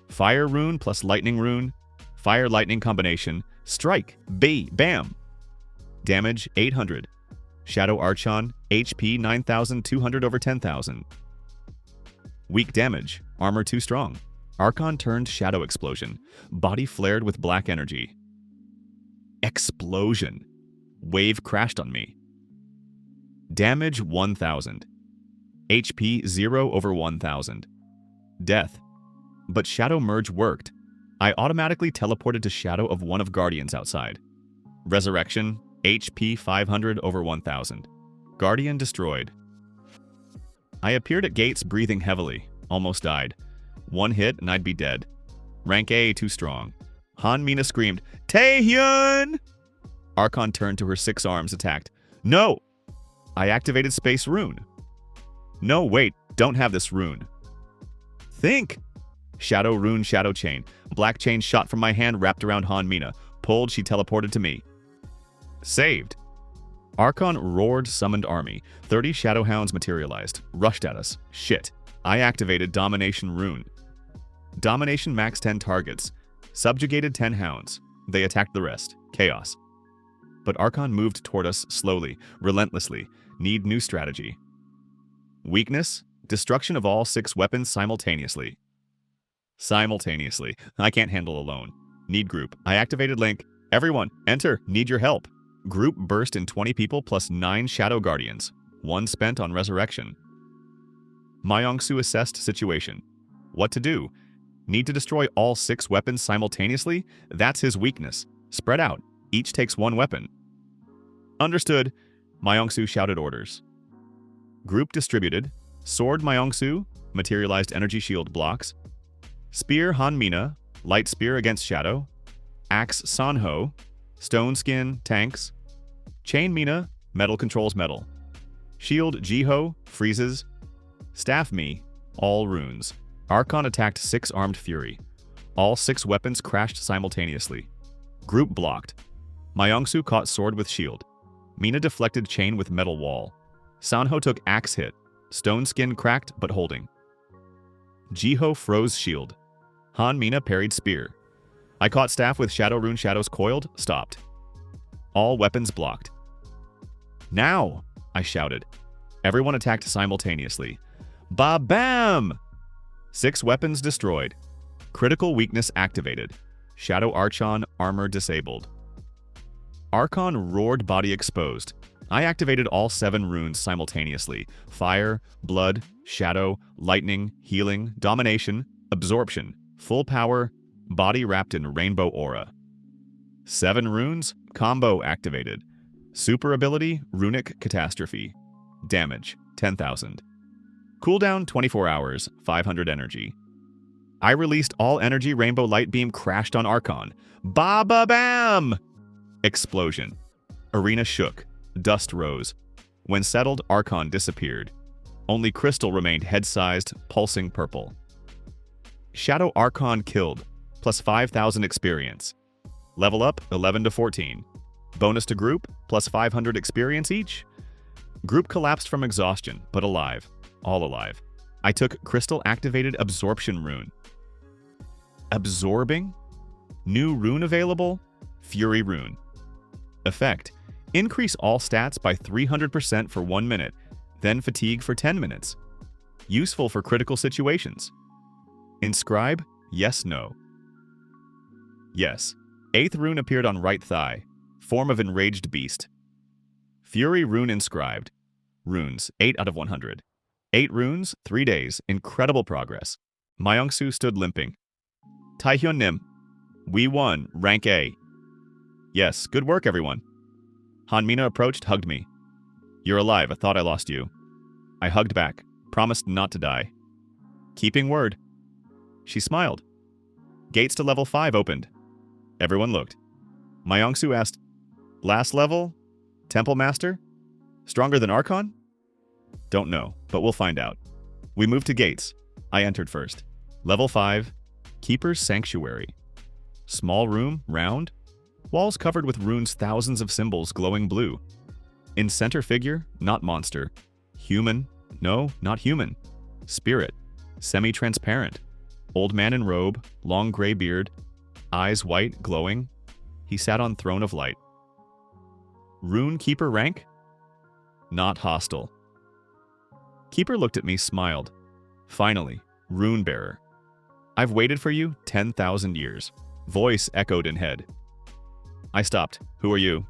Fire rune plus lightning rune. Fire-lightning combination. Strike. Bam. Damage, 800. Shadow Archon, HP 9,200 over 10,000. Weak damage. Armor too strong. Archon turned Shadow Explosion. Body flared with black energy. Explosion. Wave crashed on me. Damage 1,000. HP 0 over 1,000. Death. But Shadow Merge worked. I automatically teleported to Shadow of one of Guardians outside. Resurrection. HP 500 over 1,000. Guardian destroyed. I appeared at gates breathing heavily. Almost died. 1 hit and I'd be dead. Rank A too strong. Hanmina screamed, Taehyun! Archon turned to her 6 arms, attacked. No! I activated Space Rune. No, wait, don't have this rune. Think! Shadow Rune Shadow Chain. Black chain shot from my hand wrapped around Hanmina. Pulled, she teleported to me. Saved. Archon roared, summoned army. 30 Shadow Hounds materialized. Rushed at us. Shit. I activated Domination Rune. Domination max 10 targets. Subjugated 10 hounds. They attacked the rest. Chaos. But Archon moved toward us slowly, relentlessly. Need new strategy. Weakness. Destruction of all 6 weapons simultaneously. Simultaneously. I can't handle alone. Need group. I activated link. Everyone, enter. Need your help. Group burst in 20 people plus 9 Shadow Guardians. 1 spent on resurrection. Myongsu assessed situation. What to do? Need to destroy all 6 weapons simultaneously? That's his weakness. Spread out. Each takes 1 weapon. Understood. Myongsu shouted orders. Group distributed. Sword Myongsu. Materialized energy shield blocks. Spear Hanmina. Light spear against shadow. Axe Sanho. Stone skin tanks. Chain Mina. Metal controls metal. Shield Jiho. Freezes. Staff me. All runes. Archon attacked 6 armed fury. All 6 weapons crashed simultaneously. Group blocked. Myongsu caught sword with shield. Mina deflected chain with metal wall. Sanho took axe hit. Stone skin cracked but holding. Jiho froze shield. Hanmina parried spear. I caught staff with shadow rune shadows coiled, stopped. All weapons blocked. Now! I shouted. Everyone attacked simultaneously. Ba-bam! 6 weapons destroyed. Critical weakness activated. Shadow Archon armor disabled. Archon roared, body exposed. I activated all 7 runes simultaneously. Fire, blood, shadow, lightning, healing, domination, absorption, full power, body wrapped in rainbow aura. 7 runes, combo activated. Super ability, runic catastrophe. Damage, 10,000. Cooldown, 24 hours, 500 energy. I released all energy, rainbow light beam crashed on Archon. Ba-ba-bam! Explosion. Arena shook. Dust rose. When settled, Archon disappeared. Only Crystal remained head-sized, pulsing purple. Shadow Archon killed, plus 5,000 experience. Level up, 11 to 14. Bonus to group, plus 500 experience each. Group collapsed from exhaustion, but alive. All alive. I took Crystal-activated Absorption rune. Absorbing? New rune available? Fury rune. Effect. Increase all stats by 300% for 1 minute, then fatigue for 10 minutes. Useful for critical situations. Inscribe? Yes, no. Yes. 8th rune appeared on right thigh. Form of enraged beast. Fury rune inscribed. Runes, 8 out of 100. 8 runes, 3 days. Incredible progress. Myungsu stood limping. Taehun nim. We won. Rank A. Yes, good work, everyone. Hanmina approached, hugged me. You're alive. I thought I lost you. I hugged back, promised not to die. Keeping word. She smiled. Gates to level 5 opened. Everyone looked. Myungsu asked, last level? Temple Master? Stronger than Archon? Don't know, but we'll find out. We moved to gates. I entered first. Level 5, Keeper's Sanctuary. Small room, round. Walls covered with runes, thousands of symbols glowing blue. In center figure, not monster. Human, no, not human. Spirit, semi-transparent. Old man in robe, long gray beard, eyes white, glowing. He sat on throne of light. Rune Keeper rank? Not hostile. Keeper looked at me, smiled. Finally, Rune Bearer. I've waited for you 10,000 years. Voice echoed in head. I stopped. Who are you?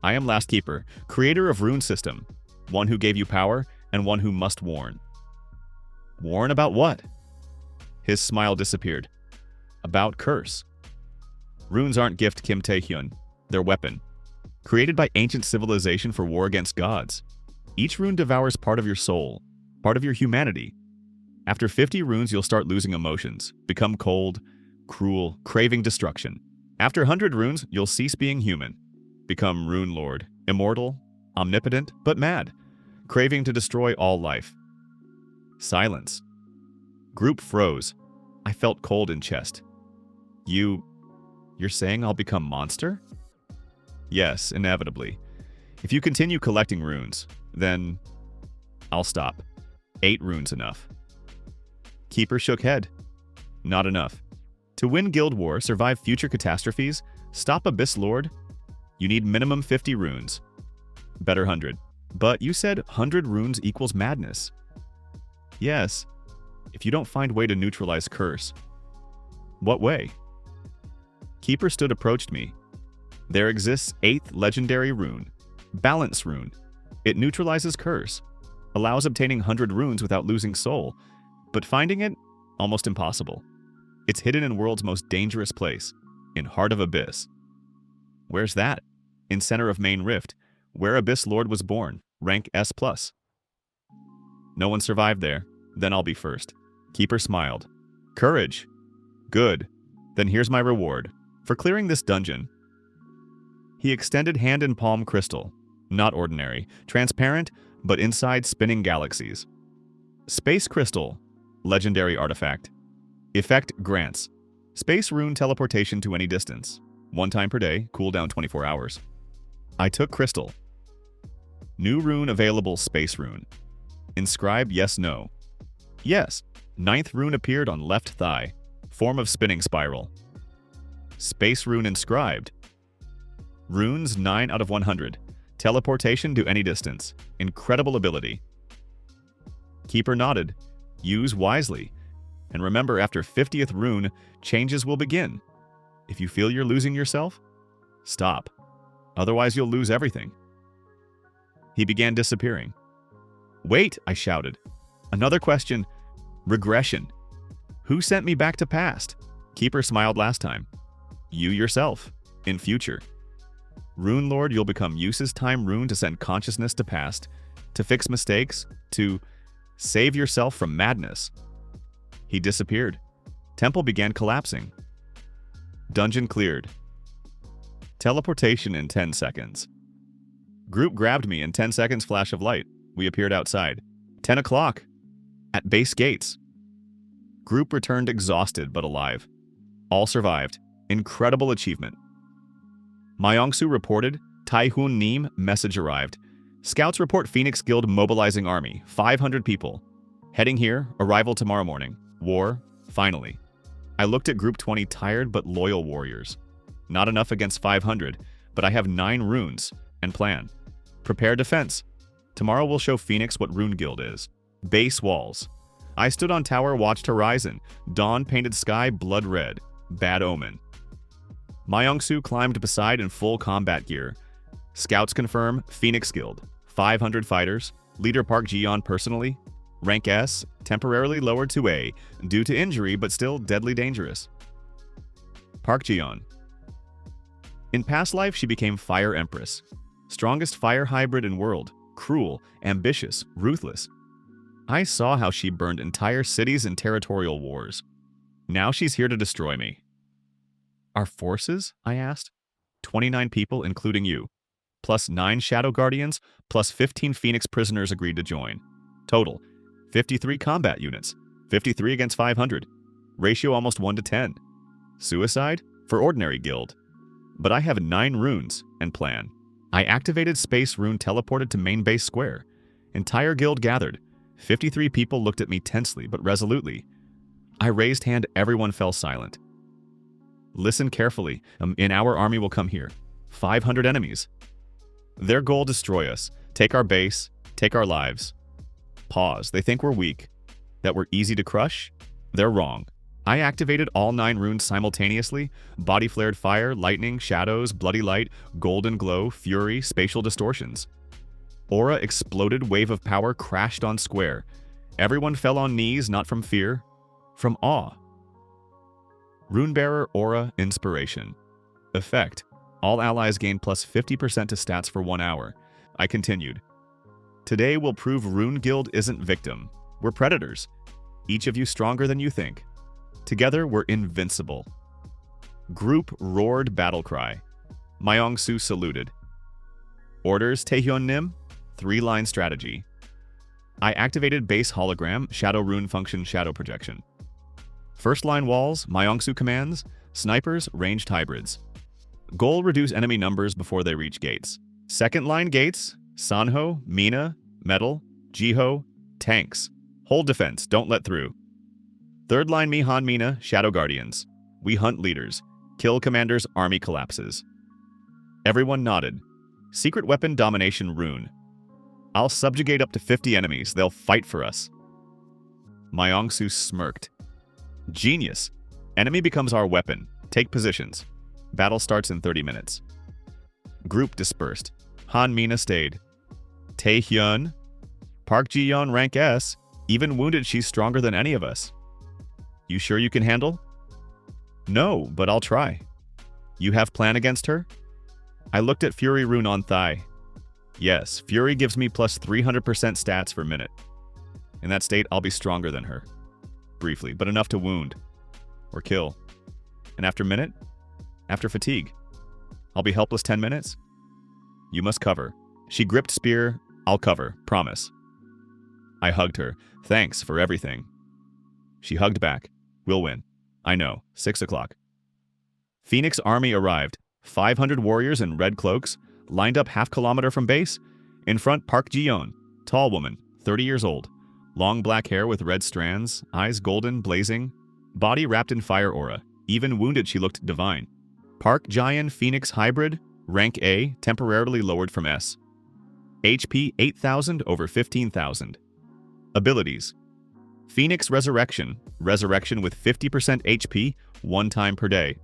I am Last Keeper, creator of Rune System. One who gave you power, and one who must warn. Warn about what? His smile disappeared. About curse. Runes aren't gift, Kim Taehyun. They're weapon. Created by ancient civilization for war against gods. Each rune devours part of your soul, part of your humanity. After 50 runes, you'll start losing emotions, become cold, cruel, craving destruction. After 100 runes, you'll cease being human, become Rune Lord, immortal, omnipotent, but mad, craving to destroy all life. Silence. Group froze. I felt cold in chest. You're saying I'll become monster? Yes, inevitably. If you continue collecting runes, then I'll stop. 8 runes enough. Keeper shook head. Not enough. To win Guild War, survive future catastrophes, stop Abyss Lord, you need minimum 50 runes. Better 100. But you said 100 runes equals madness. Yes, if you don't find way to neutralize curse. What way? Keeper stood approached me. There exists 8th legendary rune, Balance rune. It neutralizes curse, allows obtaining 100 runes without losing soul, but finding it, almost impossible. It's hidden in world's most dangerous place, in Heart of Abyss. Where's that? In center of Main Rift, where Abyss Lord was born, rank S+. No one survived there, then I'll be first. Keeper smiled. Courage. Good. Then here's my reward. For clearing this dungeon. He extended hand and palm crystal. Not ordinary. Transparent, but inside spinning galaxies. Space crystal. Legendary artifact. Effect grants. Space rune teleportation to any distance. 1 time per day, cooldown 24 hours. I took crystal. New rune available, space rune. Inscribe yes, no. Yes. 9th rune appeared on left thigh. Form of spinning spiral. Space rune inscribed. Runes 9 out of 100. Teleportation to any distance. Incredible ability. Keeper nodded. Use wisely. And remember, after 50th rune, changes will begin. If you feel you're losing yourself, stop. Otherwise, you'll lose everything. He began disappearing. Wait, I shouted. Another question. Regression. Who sent me back to past? Keeper smiled last time. You yourself. In future. Rune Lord, you'll become uses time rune to send consciousness to past, to fix mistakes, to save yourself from madness. He disappeared. Temple began collapsing. Dungeon cleared. Teleportation in 10 seconds. Group grabbed me in 10 seconds flash of light. We appeared outside. 10 o'clock. At base gates. Group returned exhausted but alive. All survived. Incredible achievement. Myongsu reported, Taehun Neem message arrived. Scouts report Phoenix Guild mobilizing army, 500 people. Heading here, arrival tomorrow morning. War, finally. I looked at Group 20 tired but loyal warriors. Not enough against 500, but I have 9 runes and plan. Prepare defense. Tomorrow we'll show Phoenix what Rune Guild is. Base walls. I stood on tower, watched horizon. Dawn painted sky blood red. Bad omen. Myongsu climbed beside in full combat gear. Scouts confirm Phoenix Guild. 500 fighters. Leader Park Ji-yeon personally. Rank S, temporarily lowered to A, due to injury but still deadly dangerous. Park Ji-yeon. In past life, she became Fire Empress. Strongest fire hybrid in world. Cruel, ambitious, ruthless. I saw how she burned entire cities in territorial wars. Now she's here to destroy me. Our forces? I asked. 29 people, including you. Plus 9 Shadow Guardians, plus 15 Phoenix prisoners agreed to join. Total, 53 combat units. 53 against 500. Ratio almost 1 to 10. Suicide? For ordinary guild. But I have 9 runes and plan. I activated Space Rune teleported to main base square. Entire guild gathered. 53 people looked at me tensely but resolutely. I raised hand, everyone fell silent. Listen carefully. In our army will come here. 500 enemies. Their goal, destroy us. Take our base. Take our lives. Pause. They think we're weak. That we're easy to crush? They're wrong. I activated all 9 runes simultaneously. Body flared fire, lightning, shadows, bloody light, golden glow, fury, spatial distortions. Aura exploded, wave of power crashed on square. Everyone fell on knees, not from fear, from awe. Runebearer Aura Inspiration. Effect. All allies gain plus 50% to stats for 1 hour. I continued. Today we'll prove Rune Guild isn't victim. We're predators. Each of you stronger than you think. Together we're invincible. Group roared battle cry. Myongsu saluted. Orders Taehun Nim. 3-line strategy. I activated base hologram, shadow rune function, shadow projection. First line walls, Myongsu commands, snipers, ranged hybrids. Goal, reduce enemy numbers before they reach gates. Second line gates, Sanho, Mina, Metal, Jiho, tanks. Hold defense, don't let through. Third line Mihan Mina, shadow guardians. We hunt leaders. Kill commanders, army collapses. Everyone nodded. Secret weapon domination rune. I'll subjugate up to 50 enemies, they'll fight for us. Myongsu smirked. Genius. Enemy becomes our weapon. Take positions. Battle starts in 30 minutes. Group dispersed. Han Mina stayed. Taehyun. Park Ji-yeon rank S. Even wounded, she's stronger than any of us. You sure you can handle? No, but I'll try. You have plan against her? I looked at Fury rune on thigh. Yes, Fury gives me plus 300% stats per minute. In that state, I'll be stronger than her. Briefly, but enough to wound. Or kill. And after minute? After fatigue. I'll be helpless 10 minutes? You must cover. She gripped spear. I'll cover. Promise. I hugged her. Thanks for everything. She hugged back. We'll win. I know. 6 o'clock. Phoenix army arrived. 500 warriors in red cloaks, lined up half-kilometer from base. In front, Park Ji-yeon, tall woman, 30 years old. Long black hair with red strands, eyes golden, blazing. Body wrapped in fire aura. Even wounded, she looked divine. Park Ji-yeon Phoenix hybrid, rank A, temporarily lowered from S. HP 8,000 over 15,000. Abilities. Phoenix Resurrection, resurrection with 50% HP, 1 time per day.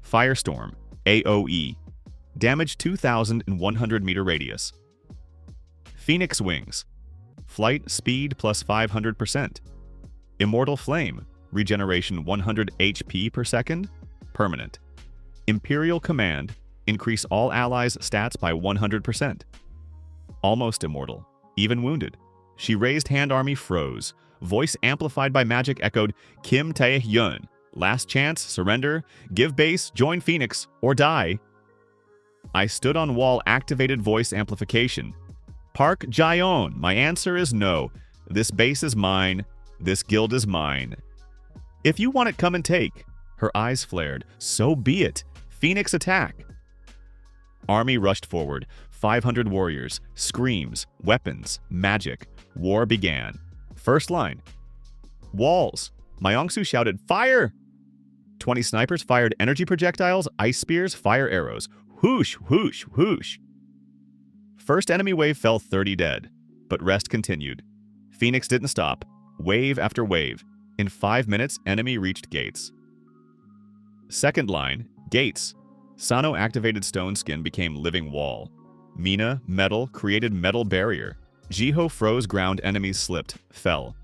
Firestorm, AoE. Damage 2,100-meter radius. Phoenix Wings. Flight speed plus 500%. Immortal Flame. Regeneration 100 HP per second. Permanent. Imperial Command. Increase all allies' stats by 100%. Almost immortal. Even wounded. She raised hand army froze. Voice amplified by magic echoed, Kim Taehun. Last chance, surrender, give base, join Phoenix, or die. I stood on wall activated voice amplification. Park Jaeon, my answer is no. This base is mine. This guild is mine. If you want it, come and take. Her eyes flared. So be it. Phoenix attack. Army rushed forward. 500 warriors. Screams. Weapons. Magic. War began. First line. Walls. Myongsu shouted, fire! 20 snipers fired energy projectiles, ice spears, fire arrows. Whoosh, whoosh, whoosh. First enemy wave fell 30 dead, but rest continued. Phoenix didn't stop. Wave after wave. In 5 minutes, enemy reached gates. Second line, gates. Sano activated stone skin became living wall. Mina, metal, created metal barrier. Jiho froze ground, enemies slipped, fell.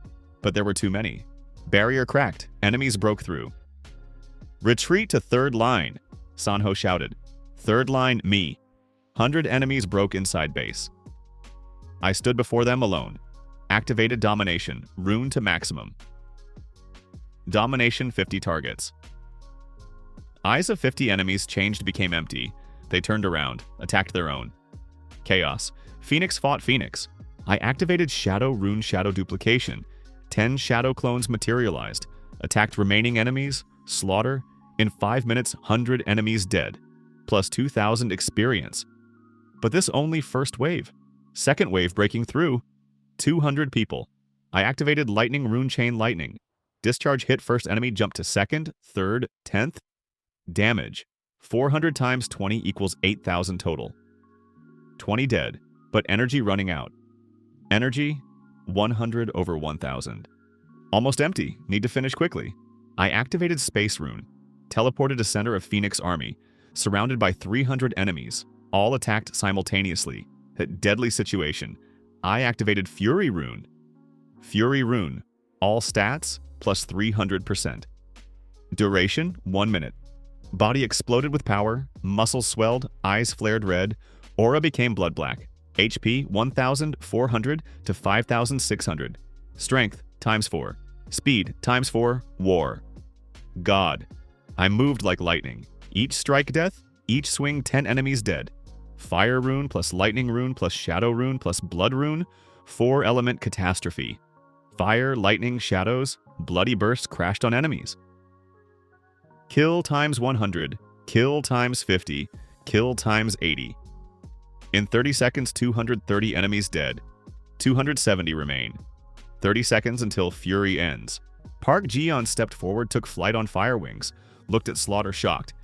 But there were too many. Barrier cracked, enemies broke through. Retreat to third line, Sanho shouted. Third line, me. 100 enemies broke inside base. I stood before them alone. Activated domination, rune to maximum. Domination 50 targets. Eyes of 50 enemies changed, became empty. They turned around, attacked their own. Chaos. Phoenix fought Phoenix. I activated shadow rune shadow duplication. 10 shadow clones materialized. Attacked remaining enemies. Slaughter. In 5 minutes, 100 enemies dead. Plus 2,000 experience. But this only first wave. Second wave breaking through. 200 people. I activated lightning rune chain lightning. Discharge hit first enemy, jump to second, third, 10th. Damage. 400 times 20 equals 8,000 total. 20 dead, but energy running out. Energy, 100 over 1,000. Almost empty, need to finish quickly. I activated space rune. Teleported to center of Phoenix army. Surrounded by 300 enemies. All attacked simultaneously. Deadly situation. I activated Fury rune. Fury rune. All stats plus 300%. Duration, 1 minute. Body exploded with power, muscles swelled, eyes flared red, aura became blood black. HP 1,400 to 5,600. Strength times 4. Speed times 4. War. God. I moved like lightning. Each strike death, each swing 10 enemies dead. Fire rune plus lightning rune plus shadow rune plus blood rune. 4 element catastrophe. Fire, lightning, shadows, bloody bursts crashed on enemies. Kill times 100, kill times 50, kill times 80. In 30 seconds, 230 enemies dead. 270 remain. 30 seconds until Fury ends. Park Jiyeon stepped forward, took flight on fire wings, looked at Slaughter shocked.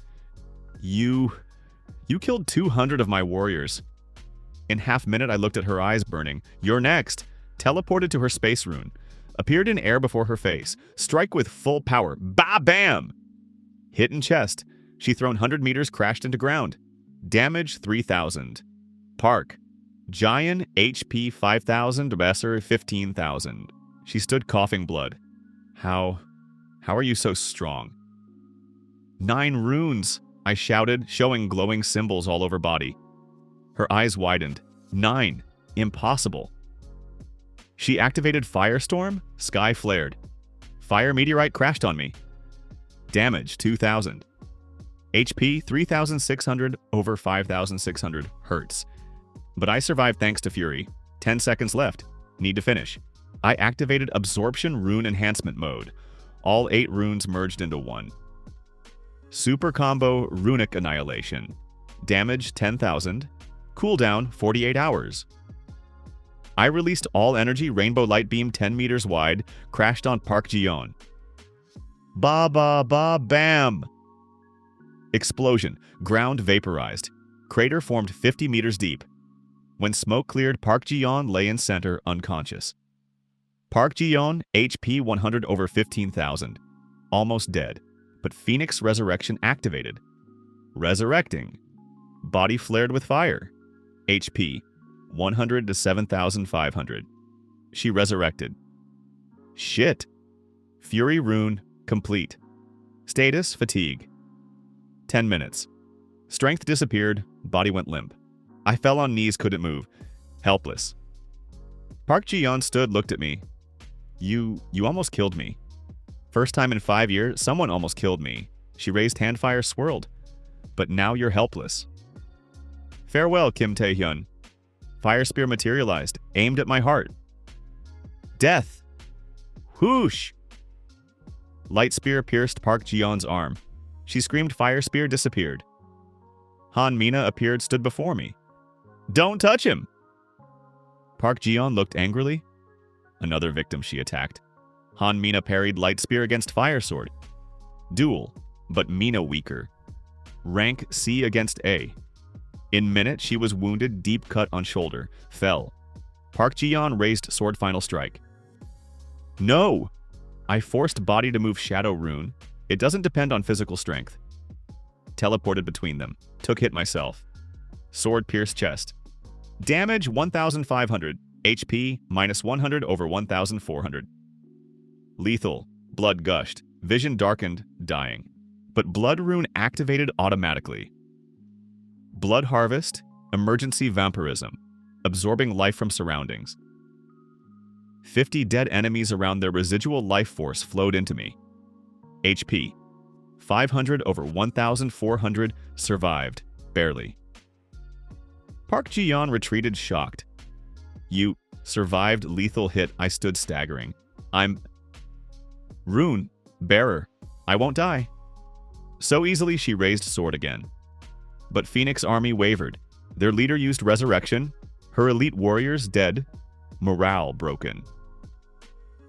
You killed 200 of my warriors. In half minute, I looked at her eyes burning. You're next. Teleported to her space rune. Appeared in air before her face. Strike with full power. Ba-bam! Hit in chest. She thrown 100 meters, crashed into ground. Damage 3,000. Park. Giant HP 5,000, Besser 15,000. She stood coughing blood. How are you so strong? 9 runes, I shouted, showing glowing symbols all over body. Her eyes widened. 9. Impossible. She activated Firestorm, sky flared. Fire meteorite crashed on me. Damage 2,000. HP 3,600 over 5,600 hertz. But I survived thanks to Fury. 10 seconds left. Need to finish. I activated Absorption Rune Enhancement mode. All 8 runes merged into one. Super Combo Runic Annihilation. Damage 10,000. Cooldown 48 hours. I released all energy, rainbow light beam 10 meters wide, crashed on Park Jiyeon. Ba-ba-ba-bam! Explosion. Ground vaporized. Crater formed 50 meters deep. When smoke cleared, Park Jiyeon lay in center, unconscious. Park Jiyeon, HP 100 over 15,000. Almost dead. But Phoenix Resurrection activated. Resurrecting. Body flared with fire. HP 100 to 7,500. She resurrected. Shit. Fury rune complete. Status fatigue. 10 minutes. Strength disappeared, body went limp. I fell on knees, couldn't move. Helpless. Park Ji-yeon stood, looked at me. You almost killed me. First time in 5 years, someone almost killed me. She raised hand fire, swirled. But now you're helpless. Farewell, Kim Taehyun. Fire spear materialized, aimed at my heart. Death. Whoosh. Light spear pierced Park Ji-yeon's arm. She screamed, fire spear disappeared. Han Mina appeared, stood before me. Don't touch him! Park Ji-yeon looked angrily. Another victim she attacked. Han Mina parried light spear against fire sword. Duel, but Mina weaker. Rank C against A. In minute, she was wounded, deep cut on shoulder. Fell. Park Ji-yeon raised sword final strike. No! I forced body to move shadow rune. It doesn't depend on physical strength. Teleported between them. Took hit myself. Sword pierced chest. Damage 1,500. HP minus 100 over 1,400. Lethal. Blood gushed. Vision darkened. Dying. But blood rune activated automatically. Blood harvest. Emergency vampirism. Absorbing life from surroundings. 50 dead enemies around their residual life force flowed into me. HP 500 over 1,400. Survived. Barely. Park Ji-yeon retreated, shocked. You survived lethal hit. I stood staggering. I'm rune bearer. I won't die. So easily she raised sword again. But Phoenix army wavered. Their leader used resurrection. Her elite warriors dead. Morale broken.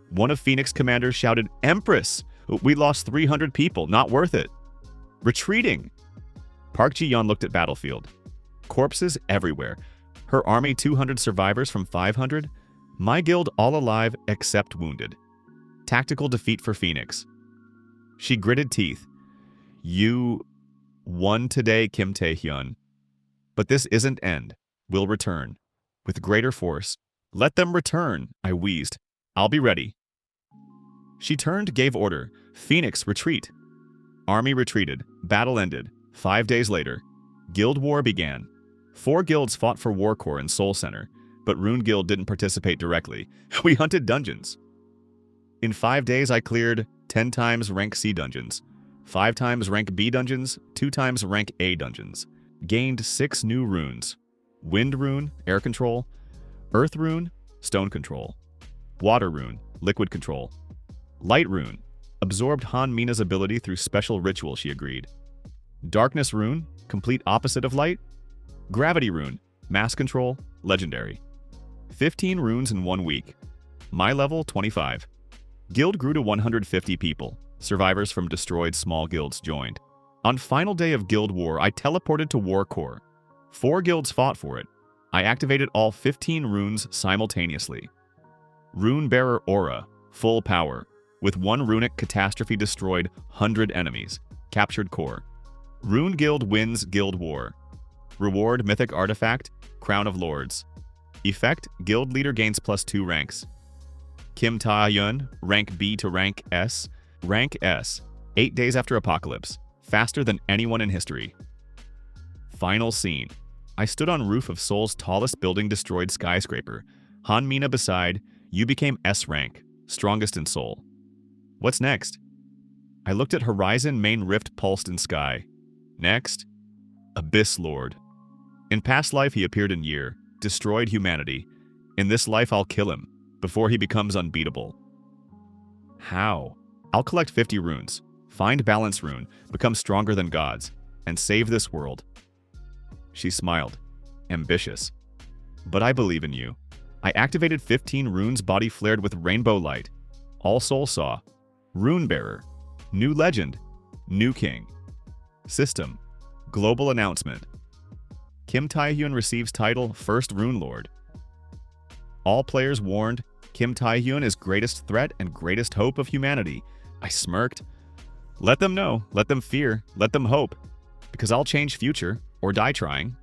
One of Phoenix commanders shouted, Empress! We lost 300 people. Not worth it. Retreating. Park Ji-yeon looked at battlefield. Corpses everywhere. Her army 200 survivors from 500. My guild all alive except wounded. Tactical defeat for Phoenix. She gritted teeth. You won today, Kim Taehyun. But this isn't end. We'll return. With greater force. Let them return, I wheezed. I'll be ready. She turned, gave order. Phoenix, retreat. Army retreated. Battle ended. 5 days later. Guild war began. 4 guilds fought for War Core and Soul Center, but Rune Guild didn't participate directly. We hunted dungeons. In 5 days, I cleared 10 times rank C dungeons, 5 times rank B dungeons, 2 times rank A dungeons. Gained 6 new runes. Wind rune, air control. Earth rune, stone control. Water rune, liquid control. Light rune, absorbed Han Mina's ability through special ritual, she agreed. Darkness rune, complete opposite of light. Gravity rune, mass control, legendary. 15 runes in 1 week. My level, 25. Guild grew to 150 people. Survivors from destroyed small guilds joined. On final day of Guild War, I teleported to War Core. 4 guilds fought for it. I activated all 15 runes simultaneously. Rune Bearer Aura, full power. With 1 runic catastrophe destroyed 100 enemies. Captured core. Rune Guild wins Guild War. Reward mythic artifact, Crown of Lords. Effect, guild leader gains +2 ranks. Kim Taehyun, rank B to rank S. Rank S, 8 days after apocalypse. Faster than anyone in history. Final scene. I stood on roof of Seoul's tallest building, destroyed skyscraper. Han Mina beside, you became S rank, strongest in Seoul. What's next? I looked at horizon, main rift pulsed in sky. Next, Abyss Lord. In past life he appeared in year, destroyed humanity. In this life I'll kill him, before he becomes unbeatable. How? I'll collect 50 runes, find balance rune, become stronger than gods, and save this world. She smiled. Ambitious. But I believe in you. I activated 15 runes, body flared with rainbow light. All Soul saw. Rune Bearer. New legend. New king. System. Global announcement. Kim Taehyun receives title First Rune Lord. All players warned, Kim Taehyun is greatest threat and greatest hope of humanity. I smirked. Let them know, let them fear, let them hope. Because I'll change future, or die trying,